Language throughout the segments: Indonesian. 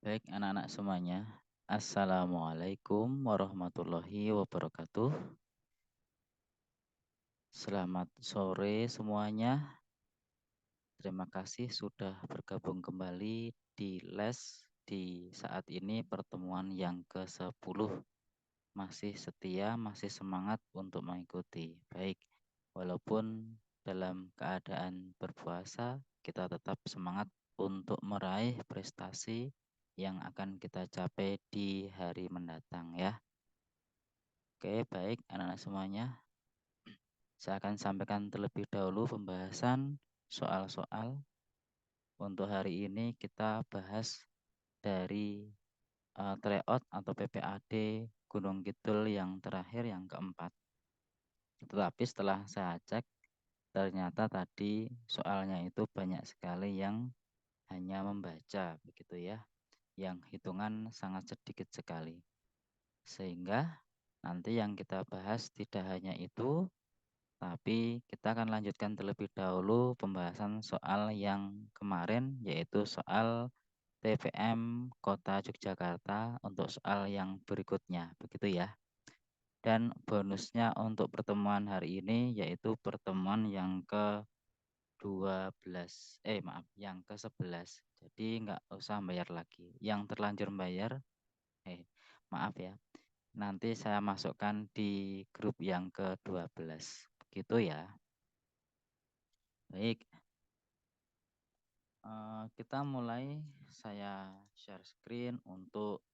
Baik anak-anak semuanya, Assalamualaikum warahmatullahi wabarakatuh. Selamat sore semuanya. Terima kasih sudah bergabung kembali di les di saat ini pertemuan yang ke-10. Masih setia, masih semangat untuk mengikuti. Baik, walaupun dalam keadaan berpuasa, kita tetap semangat untuk meraih prestasi yang akan kita capai di hari mendatang ya. Oke, baik anak-anak semuanya. Saya akan sampaikan terlebih dahulu pembahasan soal-soal. Untuk hari ini kita bahas dari tryout atau PPAD Gunung Kidul yang terakhir yang keempat. Tetapi setelah saya cek, ternyata tadi soalnya itu banyak sekali yang hanya membaca begitu ya, yang hitungan sangat sedikit sekali. Sehingga nanti yang kita bahas tidak hanya itu, tapi kita akan lanjutkan terlebih dahulu pembahasan soal yang kemarin, yaitu soal TPM Kota Yogyakarta untuk soal yang berikutnya, begitu ya. Dan bonusnya untuk pertemuan hari ini yaitu pertemuan yang ke-12, yang ke-11. Jadi nggak usah bayar lagi. Yang terlanjur bayar, maaf ya, nanti saya masukkan di grup yang ke-12. Begitu ya. Baik, kita mulai. Saya share screen untuk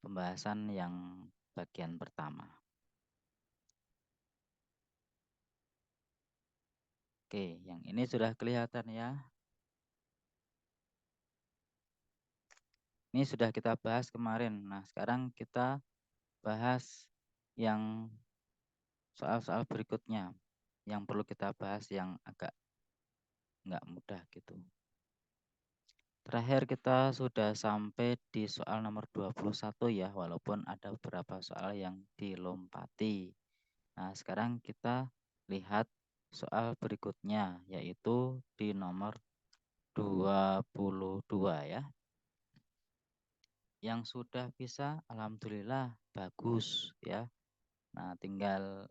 pembahasan yang bagian pertama. Oke, yang ini sudah kelihatan ya. Ini sudah kita bahas kemarin. Nah, sekarang kita bahas yang soal-soal berikutnya yang perlu kita bahas yang agak nggak mudah gitu. Terakhir kita sudah sampai di soal nomor 21 ya, walaupun ada beberapa soal yang dilompati. Nah, sekarang kita lihat soal berikutnya, yaitu di nomor 22 ya. Yang sudah bisa, alhamdulillah bagus ya. Nah, tinggal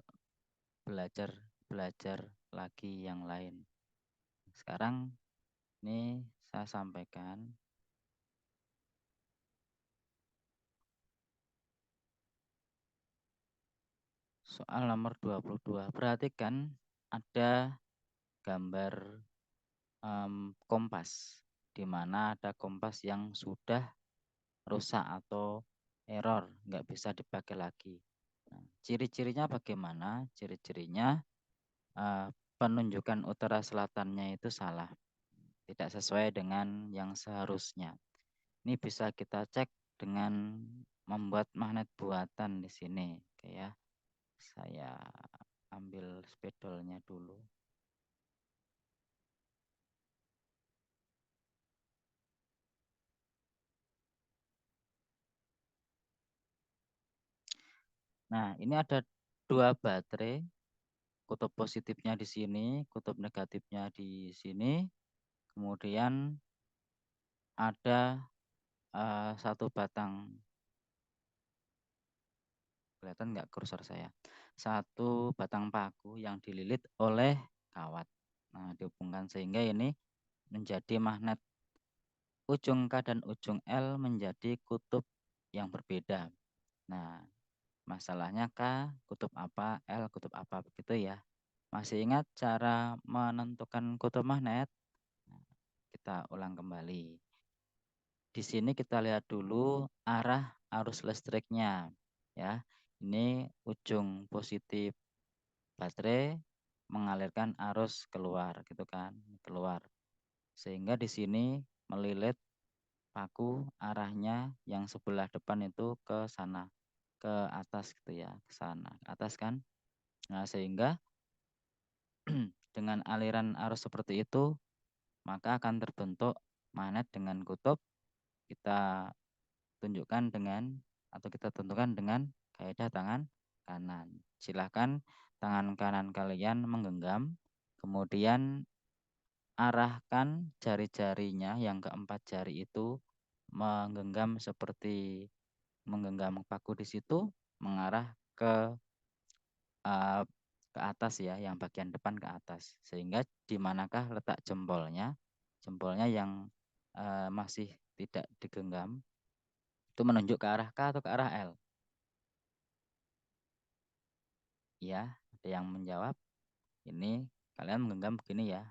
belajar lagi yang lain. Sekarang ini saya sampaikan soal nomor 22. Perhatikan ada gambar kompas, di mana ada kompas yang sudah rusak atau error, nggak bisa dipakai lagi. Nah, ciri-cirinya bagaimana? Ciri-cirinya penunjukan utara selatannya itu salah, tidak sesuai dengan yang seharusnya. Ini bisa kita cek dengan membuat magnet buatan di sini. Oke ya. Saya ambil spidolnya dulu. Nah, ini ada dua baterai, kutub positifnya di sini, kutub negatifnya di sini. Kemudian ada satu batang, kelihatan nggak kursor saya? Satu batang paku yang dililit oleh kawat. Nah, dihubungkan sehingga ini menjadi magnet. Ujung K dan ujung L menjadi kutub yang berbeda. Nah, masalahnya K kutub apa, L kutub apa, begitu ya. Masih ingat cara menentukan kutub magnet? Nah, kita ulang kembali. Di sini kita lihat dulu arah arus listriknya. Ya, ini ujung positif baterai mengalirkan arus keluar, gitu kan, keluar. Sehingga di sini melilit paku arahnya yang sebelah depan itu ke sana, ke atas gitu ya, ke sana, ke atas kan. Nah, sehingga dengan aliran arus seperti itu, maka akan terbentuk magnet dengan kutub. Kita tunjukkan dengan atau kita tentukan dengan kaidah tangan kanan. Silahkan tangan kanan kalian menggenggam, kemudian arahkan jari-jarinya yang keempat jari itu menggenggam seperti menggenggam paku di situ, mengarah uh, ke atas ya, yang bagian depan ke atas. Sehingga di manakah letak jempolnya? Jempolnya yang masih tidak digenggam itu menunjuk ke arah K atau ke arah L? Ya, ada yang menjawab. Ini kalian menggenggam begini ya.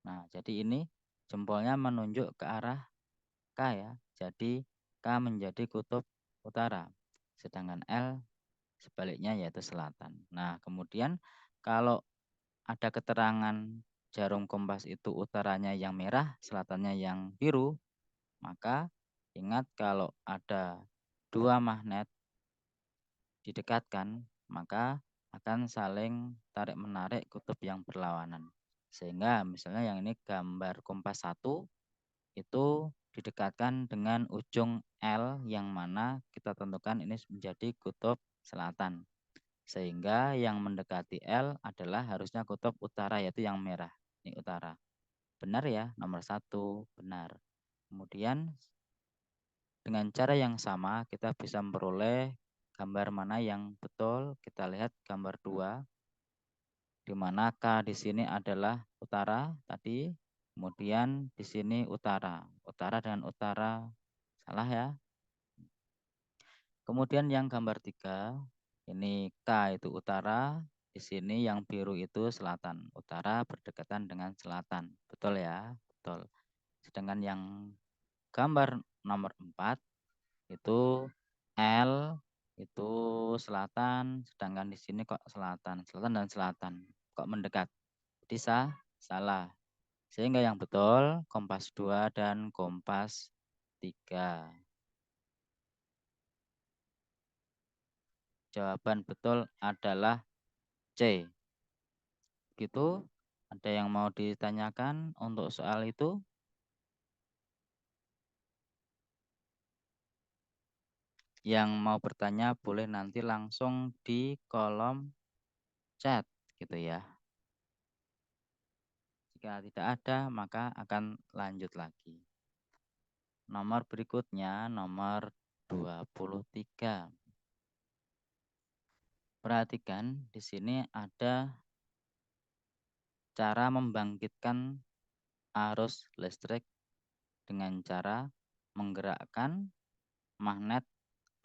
Nah, jadi ini jempolnya menunjuk ke arah K ya. Jadi K menjadi kutub utara. Sedangkan L sebaliknya yaitu selatan. Nah, kemudian kalau ada keterangan jarum kompas itu utaranya yang merah, selatannya yang biru, maka ingat kalau ada dua magnet didekatkan, maka akan saling tarik-menarik kutub yang berlawanan. Sehingga misalnya yang ini gambar kompas 1 itu didekatkan dengan ujung L yang mana kita tentukan ini menjadi kutub selatan. Sehingga yang mendekati L adalah harusnya kutub utara yaitu yang merah. Ini utara. Benar ya, nomor 1 benar. Kemudian dengan cara yang sama kita bisa memperoleh gambar mana yang betul. Kita lihat gambar 2 di mana K di sini adalah utara tadi. Kemudian di sini utara. Utara dengan utara salah ya. Kemudian yang gambar 3 ini K itu utara, di sini yang biru itu selatan. Utara berdekatan dengan selatan. Betul ya? Betul. Sedangkan yang gambar nomor 4 itu L itu selatan, sedangkan di sini kok selatan. Selatan dan selatan. Kok mendekat? Jadi salah. Sehingga yang betul kompas 2 dan kompas 3. Jawaban betul adalah C. Gitu, ada yang mau ditanyakan untuk soal itu? Yang mau bertanya boleh nanti langsung di kolom chat gitu ya. Jika tidak ada, maka akan lanjut lagi. Nomor berikutnya, nomor 23. Perhatikan, di sini ada cara membangkitkan arus listrik dengan cara menggerakkan magnet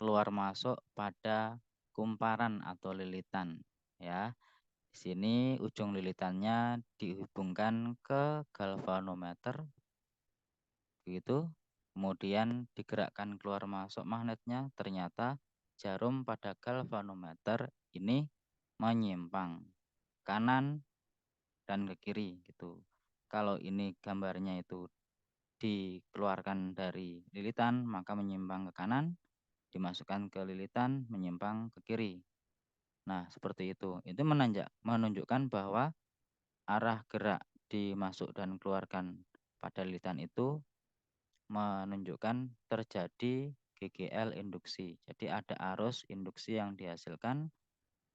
keluar masuk pada kumparan atau lilitan ya. Di sini ujung lilitannya dihubungkan ke galvanometer begitu. Kemudian digerakkan keluar masuk magnetnya, ternyata jarum pada galvanometer ini menyimpang kanan dan ke kiri gitu. Kalau ini gambarnya itu dikeluarkan dari lilitan maka menyimpang ke kanan, dimasukkan ke lilitan menyimpang ke kiri. Nah, seperti itu. Itu menunjukkan bahwa arah gerak dimasuk dan keluarkan pada lilitan itu menunjukkan terjadi GGL induksi. Jadi ada arus induksi yang dihasilkan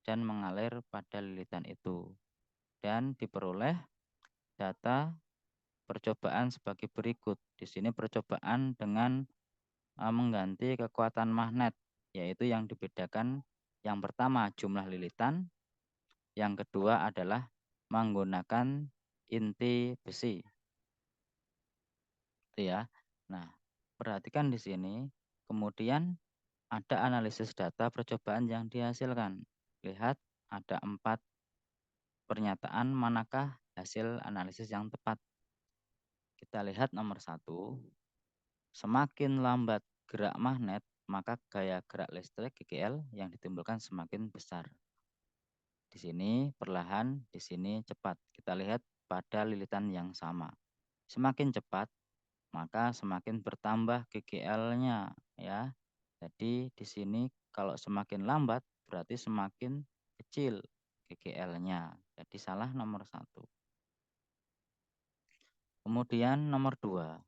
dan mengalir pada lilitan itu. Dan diperoleh data percobaan sebagai berikut. Di sini percobaan dengan mengganti kekuatan magnet, yaitu yang dibedakan yang pertama jumlah lilitan, yang kedua adalah menggunakan inti besi. Itu ya. Nah, perhatikan di sini, kemudian ada analisis data percobaan yang dihasilkan. Lihat ada 4 pernyataan, manakah hasil analisis yang tepat. Kita lihat nomor 1. Semakin lambat gerak magnet, maka gaya gerak listrik GGL yang ditimbulkan semakin besar. Di sini perlahan, di sini cepat. Kita lihat pada lilitan yang sama. Semakin cepat, maka semakin bertambah GGL-nya ya. Jadi di sini kalau semakin lambat berarti semakin kecil GGL-nya. Jadi salah nomor 1. Kemudian nomor 2.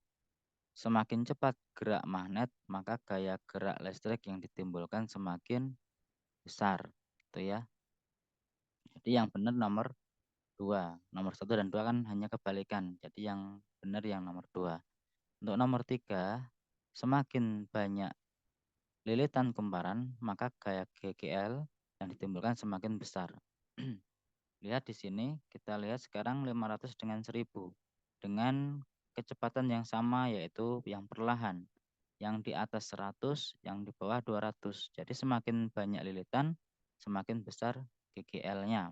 Semakin cepat gerak magnet, maka gaya gerak listrik yang ditimbulkan semakin besar, gitu ya. Jadi yang benar nomor 2. Nomor 1 dan 2 kan hanya kebalikan. Jadi yang benar yang nomor 2. Untuk nomor 3, semakin banyak lilitan kumparan, maka gaya GGL yang ditimbulkan semakin besar. Lihat di sini, kita lihat sekarang 500 dengan 1000. Dengan kecepatan yang sama, yaitu yang perlahan. Yang di atas 100, yang di bawah 200. Jadi semakin banyak lilitan, semakin besar GGL-nya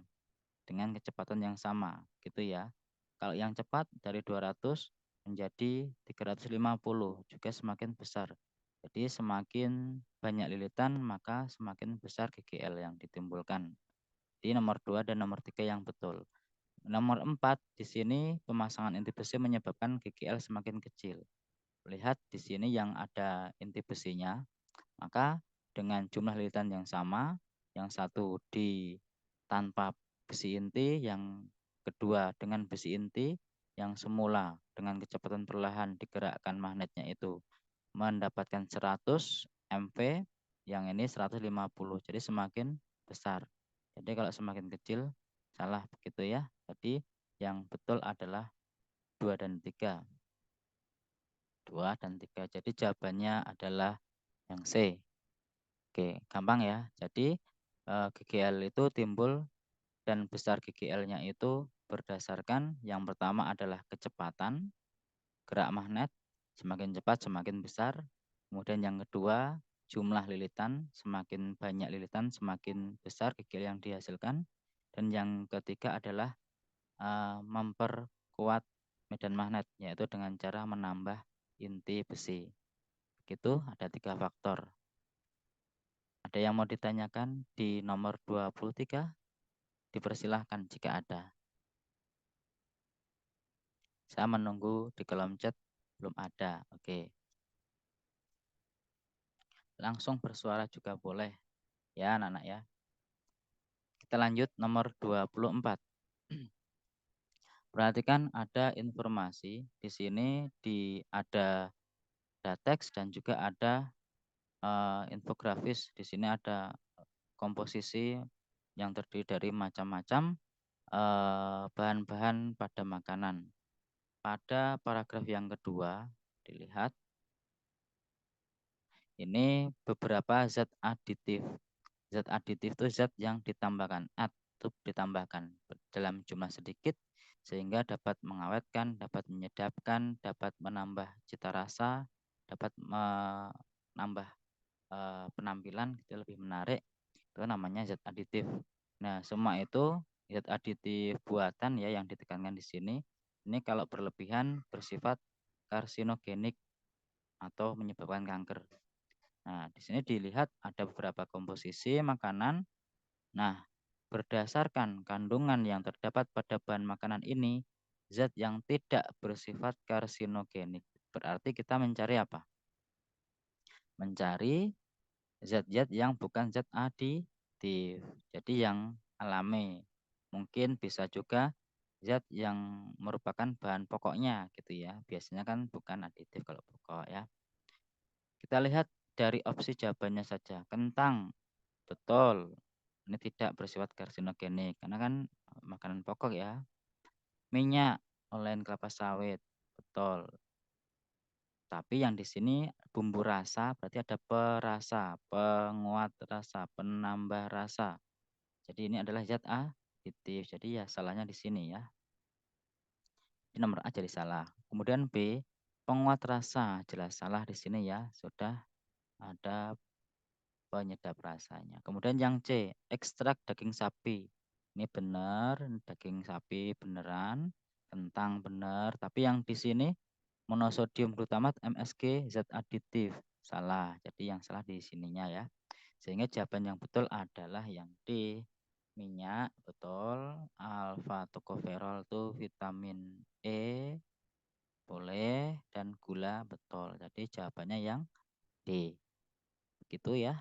dengan kecepatan yang sama, gitu ya. Kalau yang cepat dari 200 menjadi 350 juga semakin besar. Jadi semakin banyak lilitan maka semakin besar GGL yang ditimbulkan. Di nomor 2 dan nomor 3 yang betul. Nomor 4 di sini pemasangan inti besi menyebabkan GGL semakin kecil. Lihat di sini yang ada inti besinya, maka dengan jumlah lilitan yang sama, yang satu di tanpa besi inti, yang kedua dengan besi inti, yang semula dengan kecepatan perlahan digerakkan magnetnya itu mendapatkan 100 MV, yang ini 150. Jadi semakin besar. Jadi kalau semakin kecil salah begitu ya. Jadi yang betul adalah 2 dan 3. 2 dan 3. Jadi jawabannya adalah yang C. Oke, gampang ya. Jadi GGL itu timbul dan besar GGL-nya itu berdasarkan yang pertama adalah kecepatan gerak magnet, semakin cepat semakin besar. Kemudian yang kedua, jumlah lilitan, semakin banyak lilitan semakin besar GGL yang dihasilkan. Dan yang ketiga adalah memperkuat medan magnet, yaitu dengan cara menambah inti besi. Begitu, ada 3 faktor. Ada yang mau ditanyakan di nomor 23? Dipersilahkan jika ada. Saya menunggu di kolom chat, belum ada. Oke. Langsung bersuara juga boleh. Ya anak-anak ya. Kita lanjut nomor 24. Perhatikan ada informasi di sini, ada teks dan juga ada infografis. Di sini ada komposisi yang terdiri dari macam-macam bahan-bahan pada makanan. Pada paragraf yang kedua, dilihat ini beberapa zat aditif. Zat aditif itu zat yang ditambahkan, atau ditambahkan dalam jumlah sedikit sehingga dapat mengawetkan, dapat menyedapkan, dapat menambah cita rasa, dapat menambah penampilan gitu lebih menarik. Itu namanya zat aditif. Nah, semua itu zat aditif buatan ya yang ditekankan di sini. Ini kalau berlebihan bersifat karsinogenik atau menyebabkan kanker. Nah, di sini dilihat ada beberapa komposisi makanan. Nah, berdasarkan kandungan yang terdapat pada bahan makanan ini, zat yang tidak bersifat karsinogenik. Berarti kita mencari apa? Mencari zat-zat yang bukan zat aditif. Jadi yang alami. Mungkin bisa juga zat yang merupakan bahan pokoknya gitu ya. Biasanya kan bukan aditif kalau pokok ya. Kita lihat dari opsi jawabannya saja. Kentang, betul. Ini tidak bersifat karsinogenik karena kan makanan pokok ya. Minyak, olahan kelapa sawit, betul. Tapi yang di sini bumbu rasa berarti ada perasa, penguat rasa, penambah rasa. Jadi ini adalah zat aditif. Jadi ya salahnya di sini ya. Di nomor A jadi salah. Kemudian B, penguat rasa, jelas salah di sini ya. Sudah ada penyedap rasanya. Kemudian yang C, ekstrak daging sapi. Ini benar, daging sapi beneran, kentang benar. Tapi yang di sini monosodium glutamat MSG zat aditif. Salah. Jadi yang salah di sininya ya. Sehingga jawaban yang betul adalah yang D. Minyak, betul. Alfa tokoferol itu vitamin E, boleh. Dan gula, betul. Jadi jawabannya yang D. Begitu ya.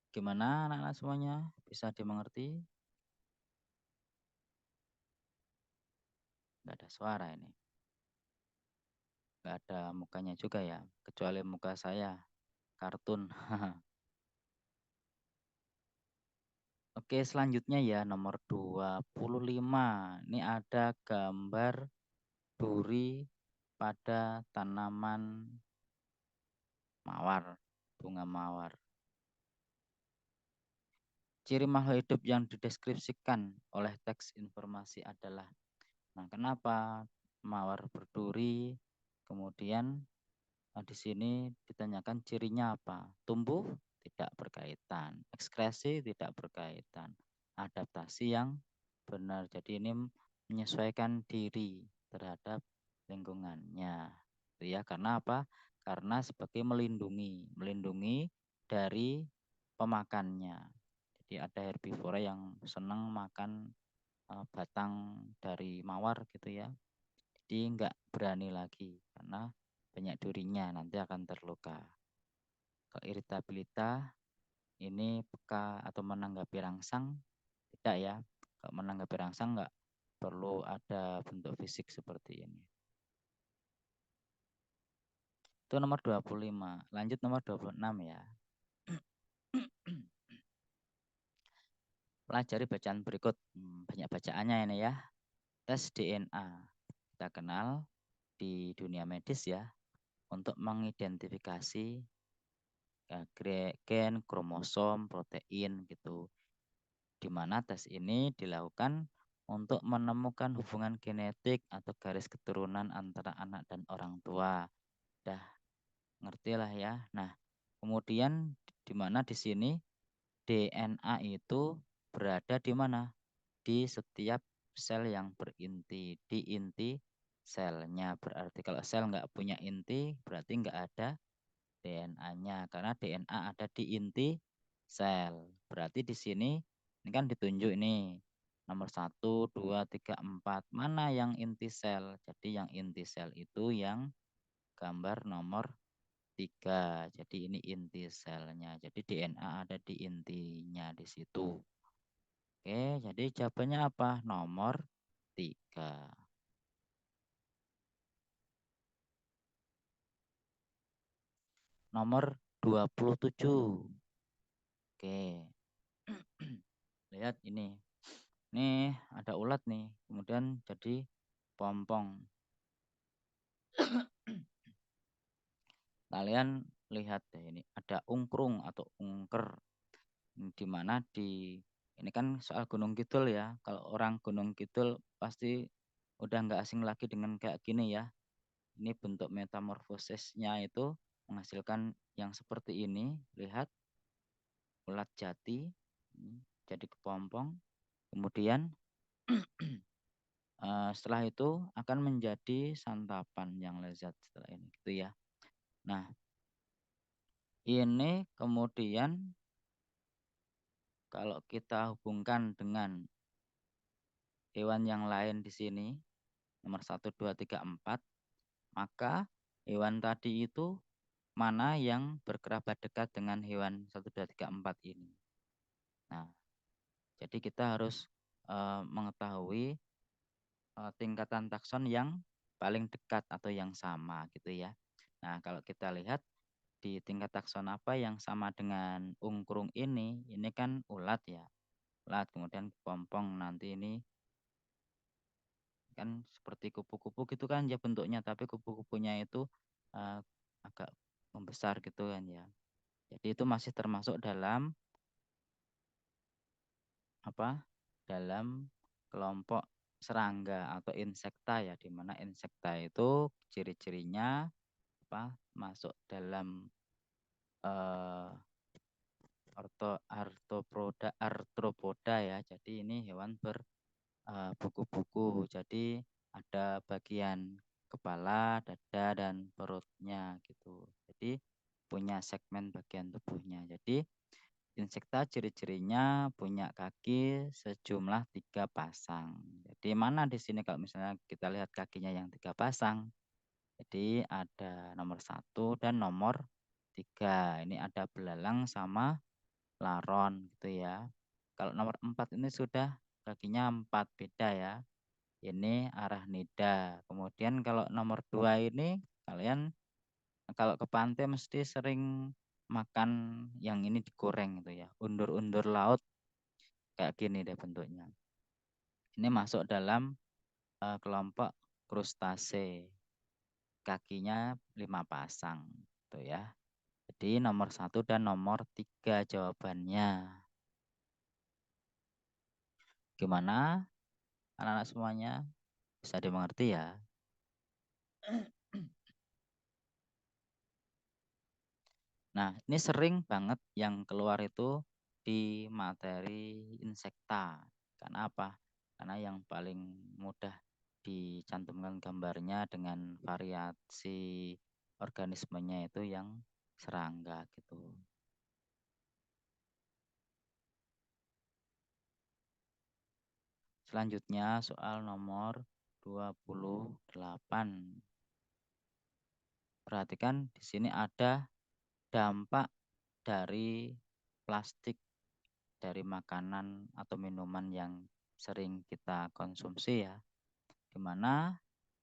Gimana anak-anak semuanya? Bisa dimengerti? Nggak ada suara ini. Nggak ada mukanya juga ya. Kecuali muka saya. Kartun. Oke, selanjutnya ya nomor 25. Ini ada gambar duri pada tanaman mawar, bunga mawar. Ciri makhluk hidup yang dideskripsikan oleh teks informasi adalah, nah kenapa mawar berduri, kemudian di sini ditanyakan cirinya apa, tumbuh tidak berkaitan, ekskresi tidak berkaitan, adaptasi yang benar, jadi ini menyesuaikan diri terhadap lingkungannya, ya. Karena apa? Karena sebagai melindungi dari pemakannya. Jadi ada herbivora yang senang makan batang dari mawar gitu ya. Jadi nggak berani lagi karena banyak durinya, nanti akan terluka. Kalau iritabilitas ini peka atau menanggapi rangsang tidak ya. Kalau menanggapi rangsang nggak perlu ada bentuk fisik seperti ini. Itu nomor 25. Lanjut nomor 26 ya. Pelajari bacaan berikut. Banyak bacaannya ini ya. Tes DNA. Kita kenal di dunia medis ya. Untuk mengidentifikasi gen, kromosom, protein gitu. Di mana tes ini dilakukan untuk menemukan hubungan genetik atau garis keturunan antara anak dan orang tua. Dah ngerti lah ya. Nah, kemudian di mana di sini DNA itu berada di mana? Di setiap sel yang berinti, di inti selnya. Berarti kalau sel nggak punya inti, berarti nggak ada DNA-nya. Karena DNA ada di inti sel. Berarti di sini, ini kan ditunjuk ini. Nomor 1, 2, 3, 4. Mana yang inti sel? Jadi yang inti sel itu yang gambar nomor 3. Jadi ini inti selnya. Jadi DNA ada di intinya di situ. Oke, jadi jawabannya apa? Nomor 3. Nomor 27. Oke. Lihat ini. Nih ada ulat nih. Kemudian jadi pompong. Kalian lihat deh ini. Ada ungkrung atau ungker. Di mana ini kan soal Gunung Kidul ya. Kalau orang Gunung Kidul pasti udah nggak asing lagi dengan kayak gini ya. Ini bentuk metamorfosisnya itu menghasilkan yang seperti ini. Lihat ulat jati jadi kepompong. Kemudian setelah itu akan menjadi santapan yang lezat setelah ini gitu ya. Nah, ini kemudian kalau kita hubungkan dengan hewan yang lain di sini, nomor 1, 2, 3, 4, maka hewan tadi itu mana yang berkerabat dekat dengan hewan 1, 2, 3, 4 ini. Nah, jadi kita harus mengetahui tingkatan takson yang paling dekat atau yang sama gitu ya. Nah, kalau kita lihat di tingkat takson apa yang sama dengan ungkrung ini kan ulat ya. Ulat, kemudian kepompong, nanti ini kan seperti kupu-kupu gitu kan ya bentuknya, tapi kupu-kupunya itu agak membesar gitu kan ya. Jadi itu masih termasuk dalam apa? Dalam kelompok serangga atau insekta ya, di mana insekta itu ciri-cirinya apa? Masuk dalam arthropoda ya. Jadi ini hewan berbuku-buku. Jadi ada bagian kepala, dada dan perutnya gitu. Jadi punya segmen bagian tubuhnya. Jadi insekta ciri-cirinya punya kaki sejumlah 3 pasang. Jadi mana di sini kalau misalnya kita lihat kakinya yang 3 pasang. Jadi ada nomor 1 dan nomor 3. Ini ada belalang sama laron gitu ya. Kalau nomor 4 ini sudah kakinya 4, beda ya. Ini arachnida. Kemudian kalau nomor 2 ini kalian kalau ke pantai mesti sering makan yang ini digoreng gitu ya. Undur-undur laut Kayak gini deh bentuknya. Ini masuk dalam kelompok krustase. Kakinya 5 pasang. Tuh ya. Jadi nomor 1 dan nomor 3 jawabannya. Gimana anak-anak semuanya? Bisa dimengerti ya? Nah, ini sering banget yang keluar itu di materi insekta. Karena apa? Karena yang paling mudah dicantumkan gambarnya dengan variasi organismenya itu yang serangga gitu. Selanjutnya soal nomor 28. Perhatikan di sini ada dampak dari plastik dari makanan atau minuman yang sering kita konsumsi ya. Dimana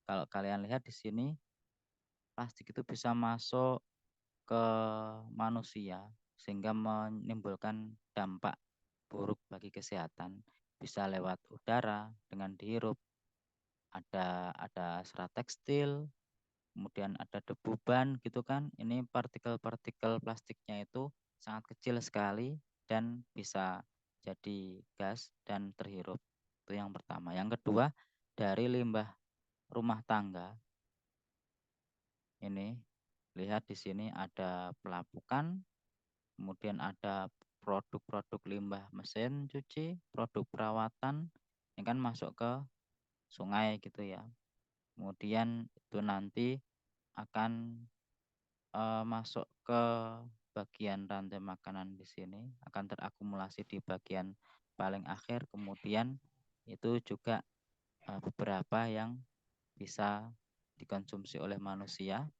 kalau kalian lihat di sini plastik itu bisa masuk ke manusia sehingga menimbulkan dampak buruk bagi kesehatan. Bisa lewat udara dengan dihirup, ada serat tekstil, kemudian ada debu ban gitu kan. Ini partikel-partikel plastiknya itu sangat kecil sekali dan bisa jadi gas dan terhirup. Itu yang pertama. Yang kedua, dari limbah rumah tangga. Ini lihat di sini ada pelapukan, kemudian ada produk-produk limbah mesin cuci, produk perawatan, ini kan masuk ke sungai gitu ya. Kemudian itu nanti akan masuk ke bagian rantai makanan di sini, akan terakumulasi di bagian paling akhir, kemudian itu juga beberapa yang bisa dikonsumsi oleh manusia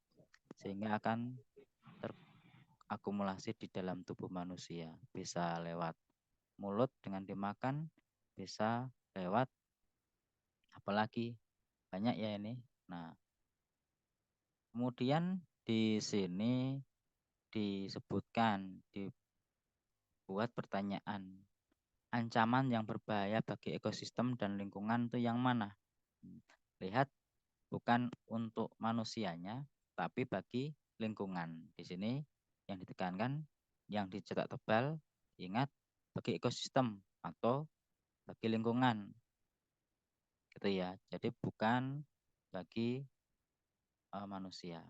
sehingga akan terakumulasi di dalam tubuh manusia. Bisa lewat mulut dengan dimakan, bisa lewat apalagi banyak ya ini. Nah, kemudian di sini disebutkan, dibuat pertanyaan, ancaman yang berbahaya bagi ekosistem dan lingkungan itu yang mana? Lihat, bukan untuk manusianya, tapi bagi lingkungan. Di sini yang ditekankan, yang dicetak tebal, ingat bagi ekosistem atau bagi lingkungan. Gitu ya. Jadi bukan bagi manusia.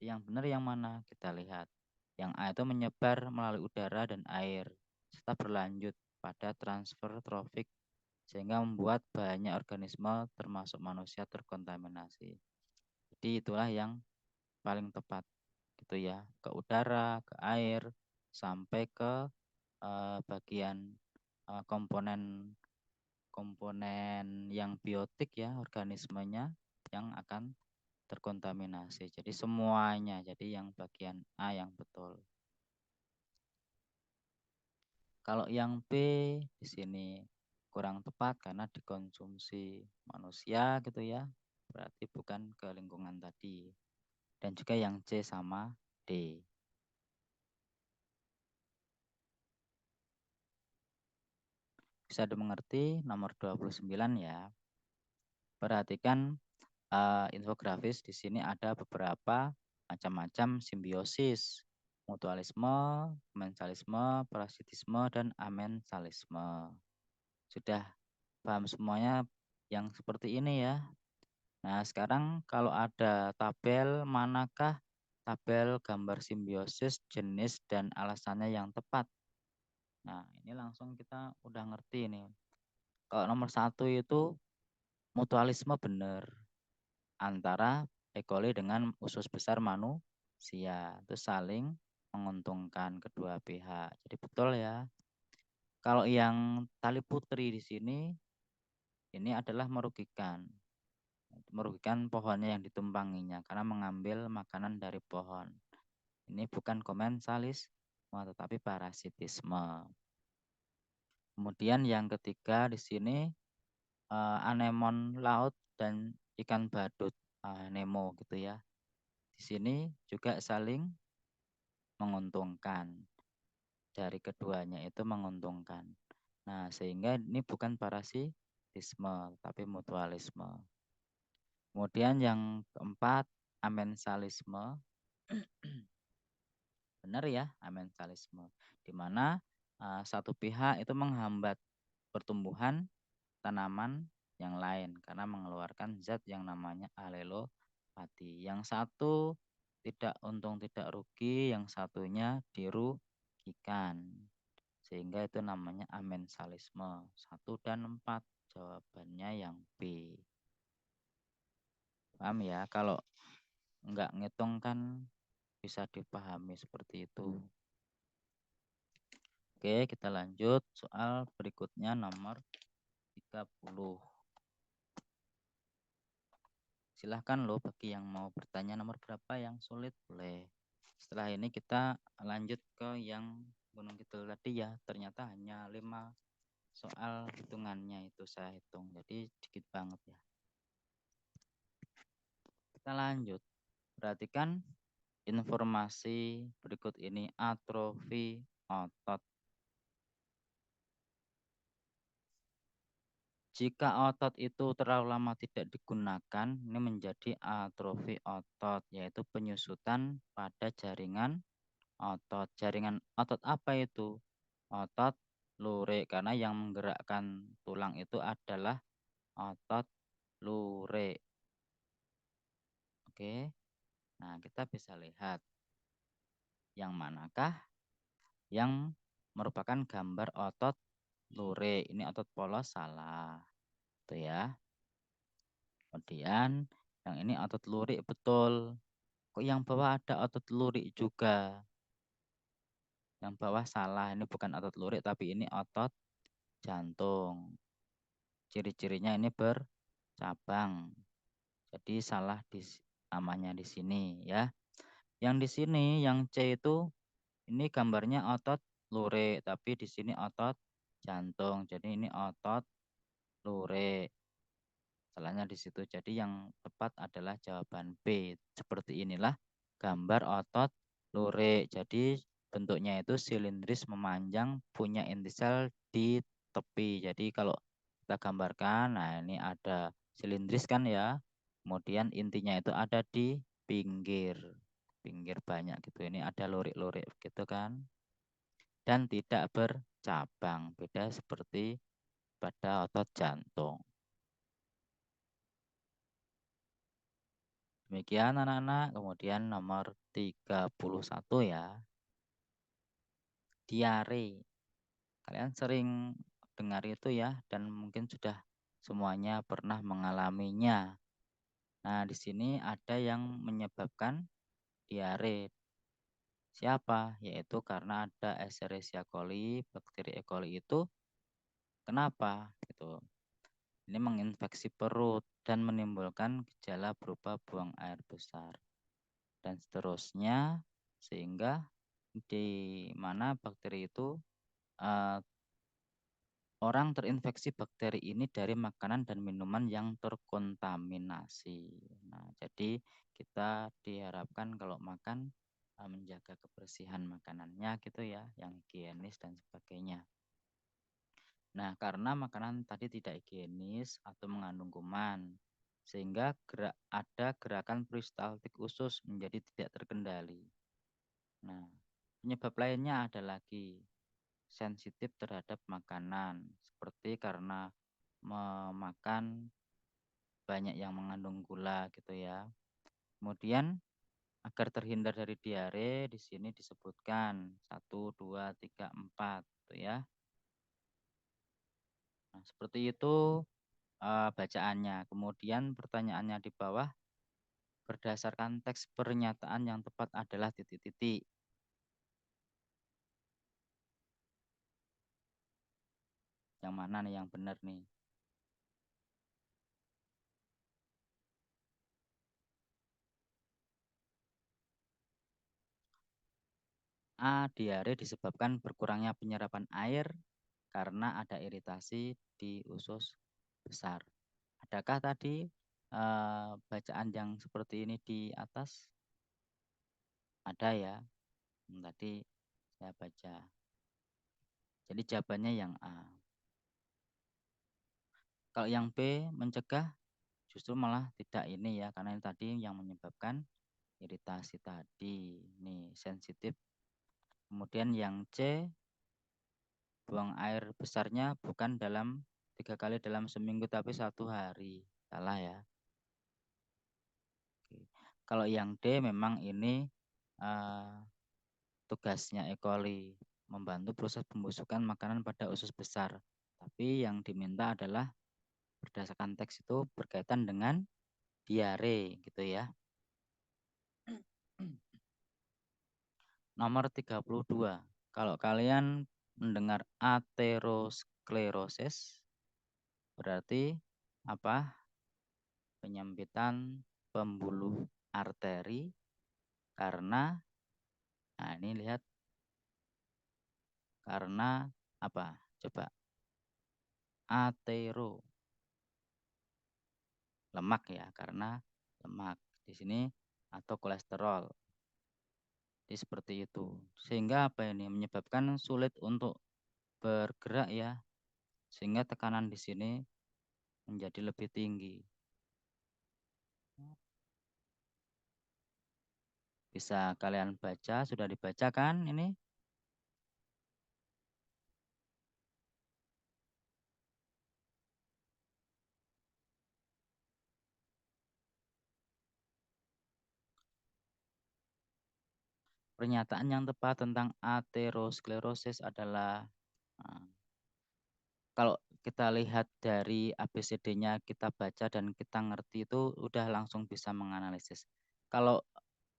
Yang benar yang mana? Kita lihat. Yang A itu menyebar melalui udara dan air, serta berlanjut pada transfer trofik sehingga membuat banyak organisme termasuk manusia terkontaminasi. Jadi itulah yang paling tepat gitu ya, ke udara, ke air, sampai ke bagian komponen komponen yang biotik ya, organismenya yang akan terkontaminasi. Jadi semuanya, jadi yang bagian A yang betul. Kalau yang B di sini kurang tepat karena dikonsumsi manusia gitu ya. Berarti bukan ke lingkungan tadi. Dan juga yang C sama D. Bisa dimengerti nomor 29 ya. Perhatikan infografis di sini ada beberapa macam-macam simbiosis, mutualisme, mensalisme, parasitisme, dan amensalisme. Sudah paham semuanya yang seperti ini ya. Nah, sekarang kalau ada tabel, manakah tabel gambar simbiosis, jenis, dan alasannya yang tepat? Nah, ini langsung kita udah ngerti nih. Kalau nomor 1 itu mutualisme benar antara E. coli dengan usus besar manusia. Itu saling menguntungkan kedua pihak. Jadi betul ya. Kalau yang tali putri di sini ini adalah merugikan. Merugikan pohonnya yang ditumpanginya karena mengambil makanan dari pohon. Ini bukan komensalisme tetapi parasitisme. Kemudian yang ketiga di sini anemon laut dan ikan badut Nemo gitu ya. Di sini juga saling menguntungkan. Dari keduanya itu menguntungkan. Nah, sehingga ini bukan parasitisme, tapi mutualisme. Kemudian yang keempat, amensalisme. Benar ya, amensalisme. Di mana satu pihak itu menghambat pertumbuhan tanaman yang lain karena mengeluarkan zat yang namanya alelopati. Yang satu tidak untung tidak rugi, yang satunya dirugikan. Sehingga itu namanya amensalisme. 1 dan 4 jawabannya yang B. Paham ya? Kalau enggak ngitung kan bisa dipahami seperti itu. Oke, kita lanjut. Soal berikutnya nomor 30. Silahkan loh bagi yang mau bertanya nomor berapa yang sulit boleh. Setelah ini kita lanjut ke yang Gunung Kidul tadi ya. Ternyata hanya 5 soal hitungannya itu saya hitung. Jadi sedikit banget ya. Kita lanjut. Perhatikan informasi berikut ini. Atrofi otot. Jika otot itu terlalu lama tidak digunakan, ini menjadi atrofi otot, yaitu penyusutan pada jaringan otot. Jaringan otot apa itu? Otot lurik, karena yang menggerakkan tulang itu adalah otot lurik. Oke, nah kita bisa lihat yang manakah yang merupakan gambar otot lurik. Ini otot polos salah, tuh ya. Kemudian yang ini otot lurik betul. Kok yang bawah ada otot lurik juga? Yang bawah salah, ini bukan otot lurik tapi ini otot jantung. Ciri-cirinya ini bercabang. Jadi salah di namanya di sini ya. Yang di sini yang C itu ini gambarnya otot lurik tapi di sini otot jantung. Jadi ini otot lurik. Salahnya di situ. Jadi yang tepat adalah jawaban B. Seperti inilah gambar otot lurik. Jadi bentuknya itu silindris memanjang, punya inti sel di tepi. Jadi kalau kita gambarkan, nah ini ada silindris kan ya. Kemudian intinya itu ada di pinggir. Pinggir banyak gitu. Ini ada lurik-lurik gitu kan. Dan tidak bercabang. Beda seperti pada otot jantung. Demikian anak-anak, kemudian nomor 31 ya. Diare. Kalian sering dengar itu ya dan mungkin sudah semuanya pernah mengalaminya. Nah, di sini ada yang menyebabkan diare. Siapa? Yaitu karena ada Escherichia coli, bakteri E. coli itu kenapa? Gitu. Ini menginfeksi perut dan menimbulkan gejala berupa buang air besar dan seterusnya, sehingga di mana bakteri itu uh, orang terinfeksi bakteri ini dari makanan dan minuman yang terkontaminasi. Nah, jadi kita diharapkan kalau makan menjaga kebersihan makanannya gitu ya, yang higienis dan sebagainya. Nah, karena makanan tadi tidak higienis atau mengandung kuman, sehingga ada gerakan peristaltik usus menjadi tidak terkendali. Nah, penyebab lainnya ada lagi sensitif terhadap makanan, seperti karena memakan banyak yang mengandung gula gitu ya. Kemudian agar terhindar dari diare di sini disebutkan 1, 2, 3, 4 gitu ya. Nah, seperti itu bacaannya. Kemudian pertanyaannya di bawah, berdasarkan teks pernyataan yang tepat adalah titik-titik. Yang mana nih yang benar nih? A. Diare disebabkan berkurangnya penyerapan air karena ada iritasi di usus besar. Adakah tadi bacaan yang seperti ini di atas? Ada ya. Tadi saya baca. Jadi jawabannya yang A. Kalau yang B mencegah justru malah tidak ini ya, karena ini tadi yang menyebabkan iritasi tadi. Nih, sensitif. Kemudian yang C, buang air besarnya bukan dalam 3 kali dalam seminggu tapi 1 hari. Salah ya. Oke. Kalau yang D memang ini tugasnya E. coli membantu proses pembusukan makanan pada usus besar. Tapi yang diminta adalah berdasarkan teks itu berkaitan dengan diare gitu ya. Nomor 32. Kalau kalian mendengar aterosklerosis berarti apa? Penyempitan pembuluh arteri karena ini lihat karena apa? Coba atero lemak ya, karena lemak di sini atau kolesterol. Jadi seperti itu. Sehingga apa ini menyebabkan sulit untuk bergerak ya. Sehingga tekanan di sini menjadi lebih tinggi. Bisa kalian baca, sudah dibacakan ini? Pernyataan yang tepat tentang aterosklerosis adalah kalau kita lihat dari ABCD-nya kita baca dan kita ngerti itu udah langsung bisa menganalisis. Kalau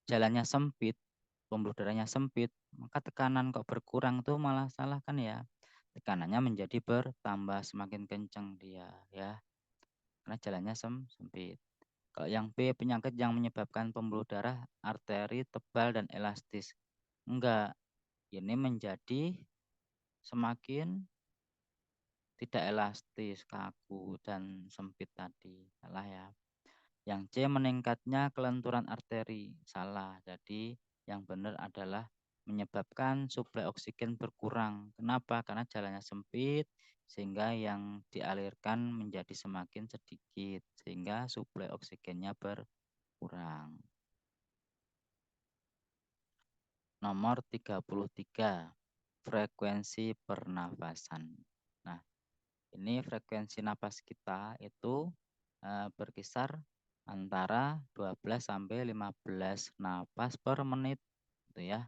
jalannya sempit, pembuluh darahnya sempit, maka tekanan kok berkurang tuh malah salah kan ya. Tekanannya menjadi bertambah semakin kencang dia ya. Karena jalannya sempit. Kalau yang B, penyakit yang menyebabkan pembuluh darah arteri tebal dan elastis. Enggak, ini menjadi semakin tidak elastis, kaku, dan sempit tadi. Salah ya. Yang C, meningkatnya kelenturan arteri. Salah. Jadi yang benar adalah menyebabkan suplai oksigen berkurang. Kenapa? Karena jalannya sempit sehingga yang dialirkan menjadi semakin sedikit sehingga suplai oksigennya berkurang. Nomor 33, frekuensi pernafasan. Nah, ini frekuensi napas kita itu berkisar antara 12 sampai 15 napas per menit gitu ya.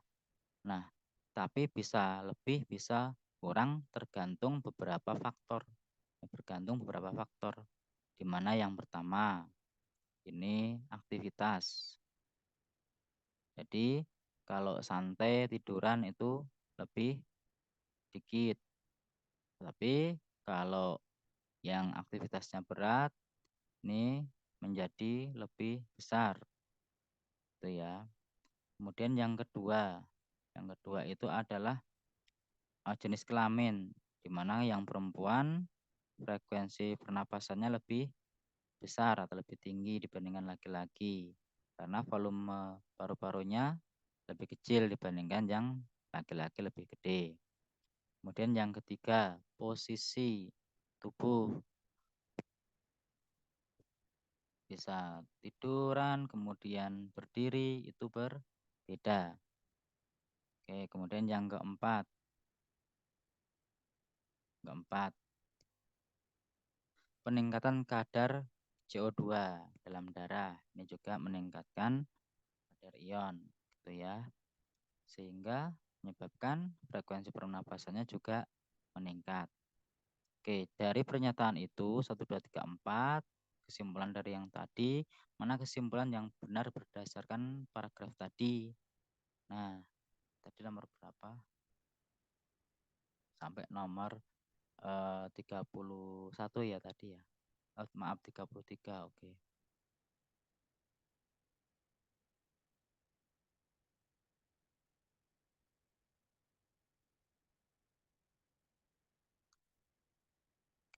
Nah, tapi bisa lebih bisa kurang tergantung beberapa faktor. Di mana yang pertama ini aktivitas. Jadi kalau santai tiduran itu lebih dikit. Tapi kalau yang aktivitasnya berat ini menjadi lebih besar. Itu ya. Kemudian yang kedua itu adalah jenis kelamin, di mana yang perempuan frekuensi pernapasannya lebih besar atau lebih tinggi dibandingkan laki-laki karena volume paru-parunya lebih kecil dibandingkan yang laki-laki lebih gede. Kemudian yang ketiga, posisi tubuh. Bisa tiduran, kemudian berdiri, itu berbeda. Oke, kemudian yang keempat, peningkatan kadar CO2 dalam darah. Ini juga meningkatkan kadar ion, gitu ya. Sehingga menyebabkan frekuensi pernapasannya juga meningkat. Oke, dari pernyataan itu 1, 2, 3, 4, kesimpulan dari yang tadi, mana kesimpulan yang benar berdasarkan paragraf tadi. Nah, tadi nomor berapa? Sampai nomor 31 ya tadi ya. Oh, maaf 33, oke.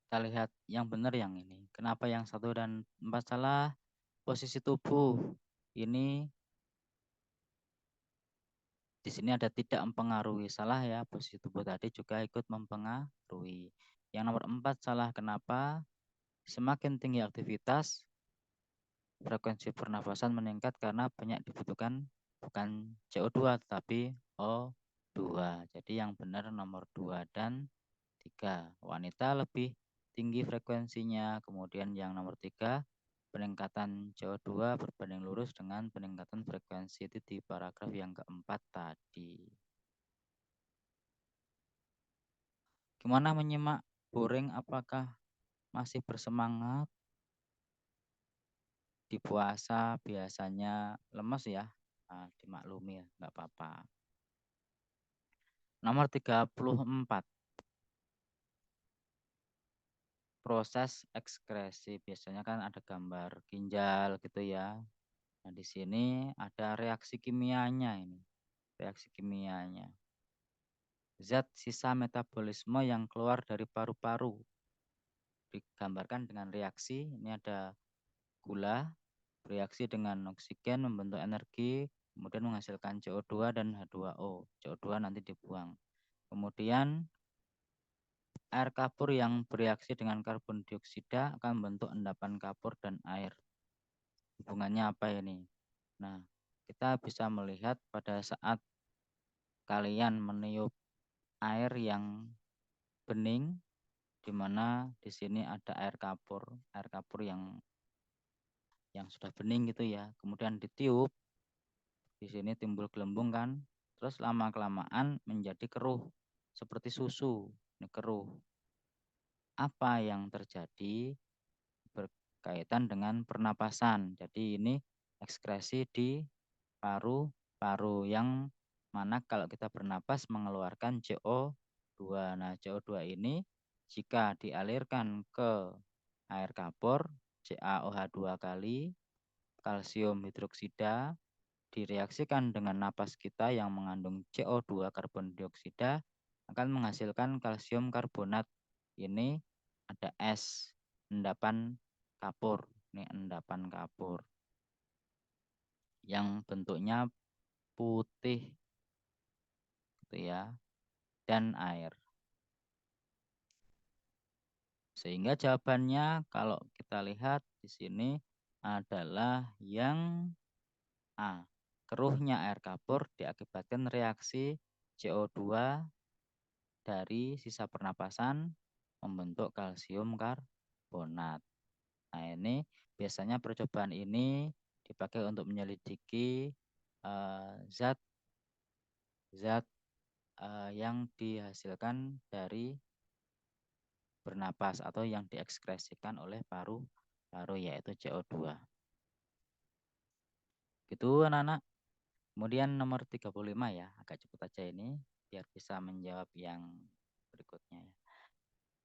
Kita lihat yang benar yang ini. Kenapa yang 1 dan 4 salah? Posisi tubuh. Ini di sini ada tidak mempengaruhi. Salah ya, posisi tubuh tadi juga ikut mempengaruhi. Yang nomor 4 salah. Kenapa? Semakin tinggi aktivitas, frekuensi pernafasan meningkat karena banyak dibutuhkan bukan CO2 tapi O2. Jadi yang benar nomor 2 dan 3. Wanita lebih tinggi frekuensinya. Kemudian yang nomor 3, peningkatan CO2 berbanding lurus dengan peningkatan frekuensi itu di paragraf yang keempat tadi. Gimana menyimak boring? Apakah masih bersemangat? Di puasa biasanya lemes ya, dimaklumi ya, nggak apa-apa. Nomor 34, proses ekskresi. Biasanya kan ada gambar ginjal gitu ya. Nah, di sini ada reaksi kimianya ini. Reaksi kimianya. Zat sisa metabolisme yang keluar dari paru-paru. Digambarkan dengan reaksi. Ini ada gula, bereaksi dengan oksigen membentuk energi, kemudian menghasilkan CO2 dan H2O. CO2 nanti dibuang. Kemudian air kapur yang bereaksi dengan karbon dioksida akan membentuk endapan kapur dan air. Hubungannya apa ini? Nah, kita bisa melihat pada saat kalian meniup air yang bening, di mana di sini ada air kapur yang sudah bening gitu ya. Kemudian ditiup, di sini timbul gelembung kan, terus lama kelamaan menjadi keruh seperti susu. Ini keruh. Apa yang terjadi? Berkaitan dengan pernapasan. Jadi ini ekskresi di paru-paru yang mana kalau kita bernapas mengeluarkan CO2. Nah, CO2 ini jika dialirkan ke air kapur, CaOH2 kali, kalsium hidroksida, direaksikan dengan napas kita yang mengandung CO2 karbon dioksida, akan menghasilkan kalsium karbonat. Ini ada es, endapan kapur. Ini endapan kapur yang bentuknya putih gitu ya, dan air. Sehingga jawabannya kalau kita lihat di sini adalah yang A. Keruhnya air kapur diakibatkan reaksi CO2 dari sisa pernapasan membentuk kalsium karbonat. Nah, ini biasanya percobaan ini dipakai untuk menyelidiki zat yang dihasilkan dari bernapas atau yang diekskresikan oleh paru-paru, yaitu CO2. Gitu anak-anak. Kemudian nomor 35 ya, agak cepat aja ini biar bisa menjawab yang berikutnya ya.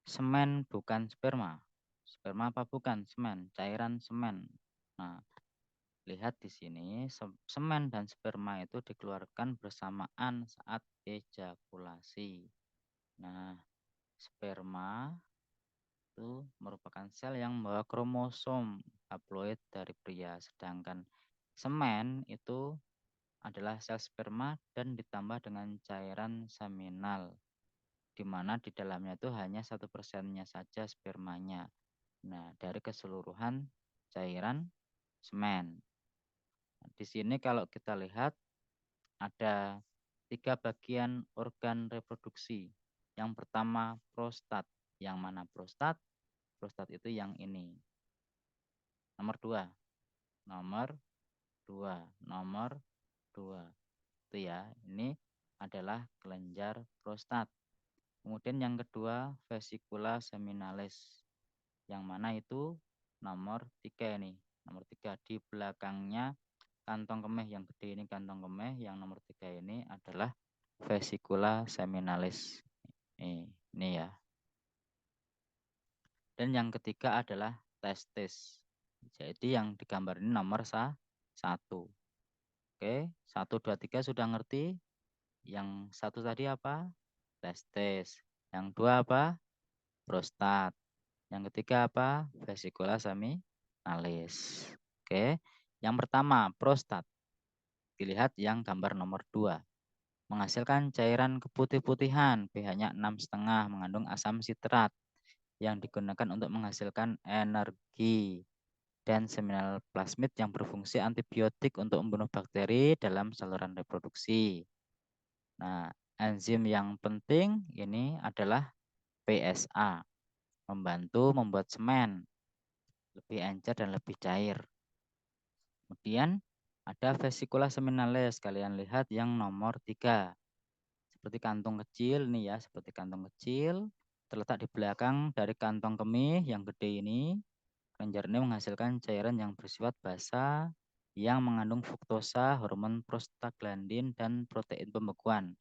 Semen bukan sperma. Sperma apa bukan? Semen, cairan semen. Nah, lihat di sini, semen dan sperma itu dikeluarkan bersamaan saat ejakulasi. Nah, sperma itu merupakan sel yang membawa kromosom haploid dari pria, sedangkan semen itu adalah sel sperma dan ditambah dengan cairan seminal, di mana di dalamnya itu hanya 1%-nya saja spermanya. Nah, dari keseluruhan cairan semen. Di sini kalau kita lihat ada 3 bagian organ reproduksi. Yang pertama prostat. Yang mana prostat? Prostat itu yang ini. Nomor 2. Nomor 2. Nomor 2. Itu ya. Ini adalah kelenjar prostat. Kemudian yang kedua vesicula seminalis. Yang mana itu nomor 3 ini. Nomor 3 di belakangnya kantong kemih yang gede ini kantong kemih, yang nomor 3 ini adalah vesicula seminalis. Ini ya. Dan yang ketiga adalah testis. Jadi yang digambar ini nomor 1. Oke, 1, 2, 3 sudah ngerti. Yang satu tadi apa? Testis. Yang dua apa? Prostat. Yang ketiga apa? Vesicula seminalis. Oke, yang pertama prostat. Dilihat yang gambar nomor 2. Menghasilkan cairan keputih-putihan, pH-nya 6,5, mengandung asam sitrat. yang digunakan untuk menghasilkan energi, dan seminal plasmid yang berfungsi antibiotik untuk membunuh bakteri dalam saluran reproduksi. Nah, enzim yang penting ini adalah PSA, membantu membuat semen lebih encer dan lebih cair. Kemudian ada vesicula seminales, kalian lihat yang nomor 3. Seperti kantung kecil nih ya, seperti kantung kecil terletak di belakang dari kantong kemih yang gede ini. Kelenjar ini menghasilkan cairan yang bersifat basa yang mengandung fruktosa, hormon prostaglandin, dan protein pembekuan.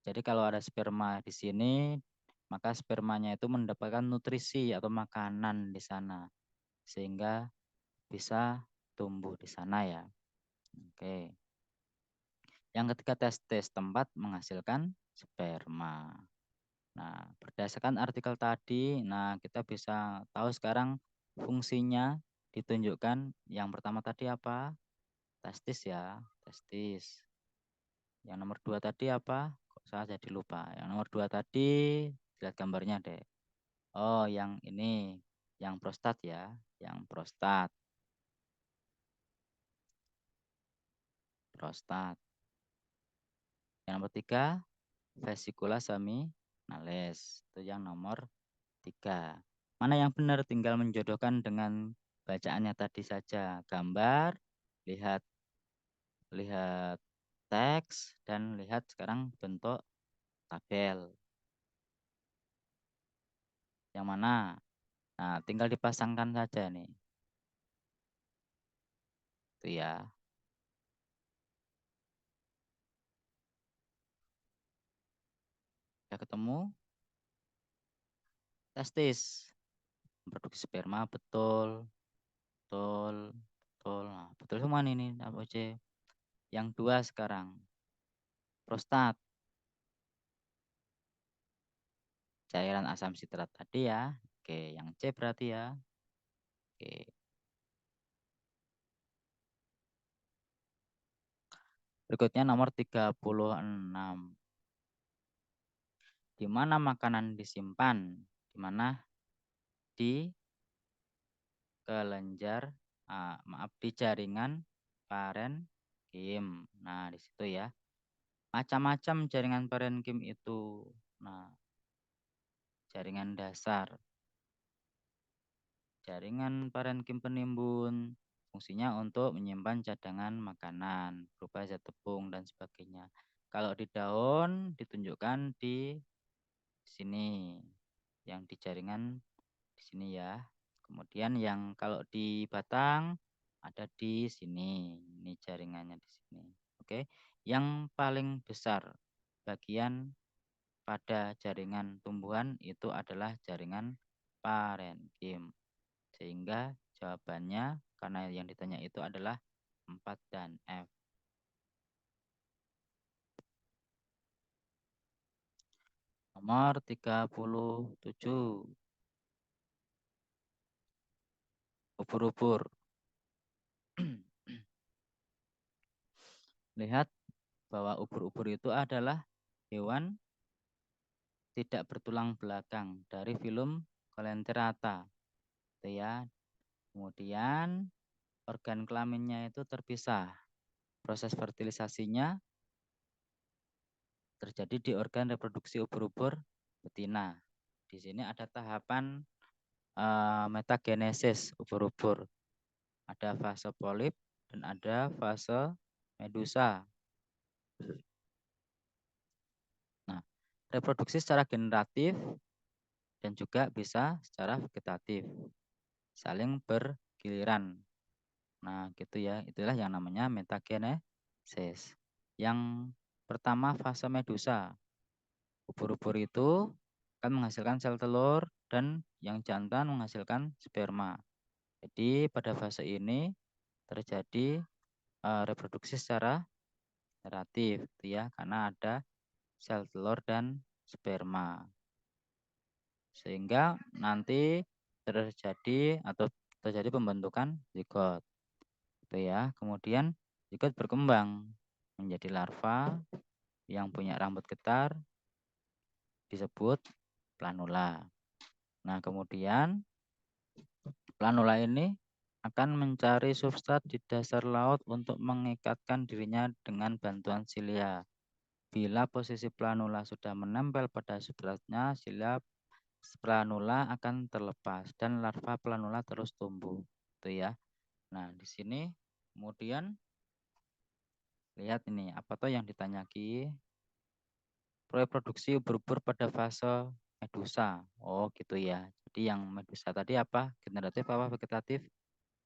Jadi kalau ada sperma di sini, maka spermanya itu mendapatkan nutrisi atau makanan di sana, sehingga bisa tumbuh di sana ya. Oke. Yang ketiga, testis, tempat menghasilkan sperma. Nah, berdasarkan artikel tadi, kita bisa tahu sekarang fungsinya ditunjukkan. Yang pertama tadi apa? Testis ya, testis. Yang nomor 2 tadi apa? Kok saya jadi lupa. Yang nomor 2 tadi, lihat gambarnya deh. Oh, yang ini, yang prostat ya, yang prostat. Prostat. Yang nomor 3, vesicula seminalis. Itu yang nomor 3. Mana yang benar, tinggal menjodohkan dengan bacaannya tadi saja. Gambar, lihat lihat teks, dan lihat sekarang bentuk tabel. Yang mana? Nah, tinggal dipasangkan saja nih. Itu ya. Sudah ketemu? Testis. Produksi sperma, betul. Betul. Betul. Nah, betul semua nih, OC. Yang 2 sekarang. Prostat. Cairan asam sitrat tadi ya. Oke, yang C berarti ya. Oke. Berikutnya nomor 36. Di mana makanan disimpan? Di mana? Di kelenjar, di jaringan parenkim. Nah, di situ ya. Macam-macam jaringan parenkim itu. Nah, jaringan dasar, jaringan parenkim penimbun, fungsinya untuk menyimpan cadangan makanan berupa zat tepung dan sebagainya. Kalau di daun ditunjukkan di sini, yang di jaringan di sini ya. Kemudian yang kalau di batang ada di sini. Ini jaringannya di sini. Oke. Yang paling besar bagian pada jaringan tumbuhan itu adalah jaringan parenkim. Sehingga jawabannya karena yang ditanya itu adalah 4 dan F. Nomor 37. Ubur-ubur. Lihat bahwa ubur-ubur itu adalah hewan tidak bertulang belakang dari filum Coelenterata. Itu ya. Kemudian organ kelaminnya itu terpisah. Proses fertilisasinya terjadi di organ reproduksi ubur-ubur betina. Di sini ada tahapan metagenesis ubur-ubur. Ada fase polip dan ada fase medusa. Nah, reproduksi secara generatif dan juga bisa secara vegetatif. Saling bergiliran. Nah, gitu ya. Itulah yang namanya metagenesis. Yang pertama fase medusa. Ubur-ubur itu akan menghasilkan sel telur dan yang jantan menghasilkan sperma. Jadi pada fase ini terjadi reproduksi secara generatif gitu ya, karena ada sel telur dan sperma. Sehingga nanti terjadi pembentukan zigot. Gitu ya. Kemudian zigot berkembang menjadi larva yang punya rambut getar disebut planula. Nah, kemudian planula ini akan mencari substrat di dasar laut untuk mengikatkan dirinya dengan bantuan silia. Bila posisi planula sudah menempel pada substratnya, silia planula akan terlepas dan larva planula terus tumbuh. Itu ya. Nah, di sini kemudian lihat ini, apa tuh yang ditanya Ki? Reproduksi ubur-ubur pada fase medusa. Oh, gitu ya. Jadi yang medusa tadi apa? Generatif apa vegetatif?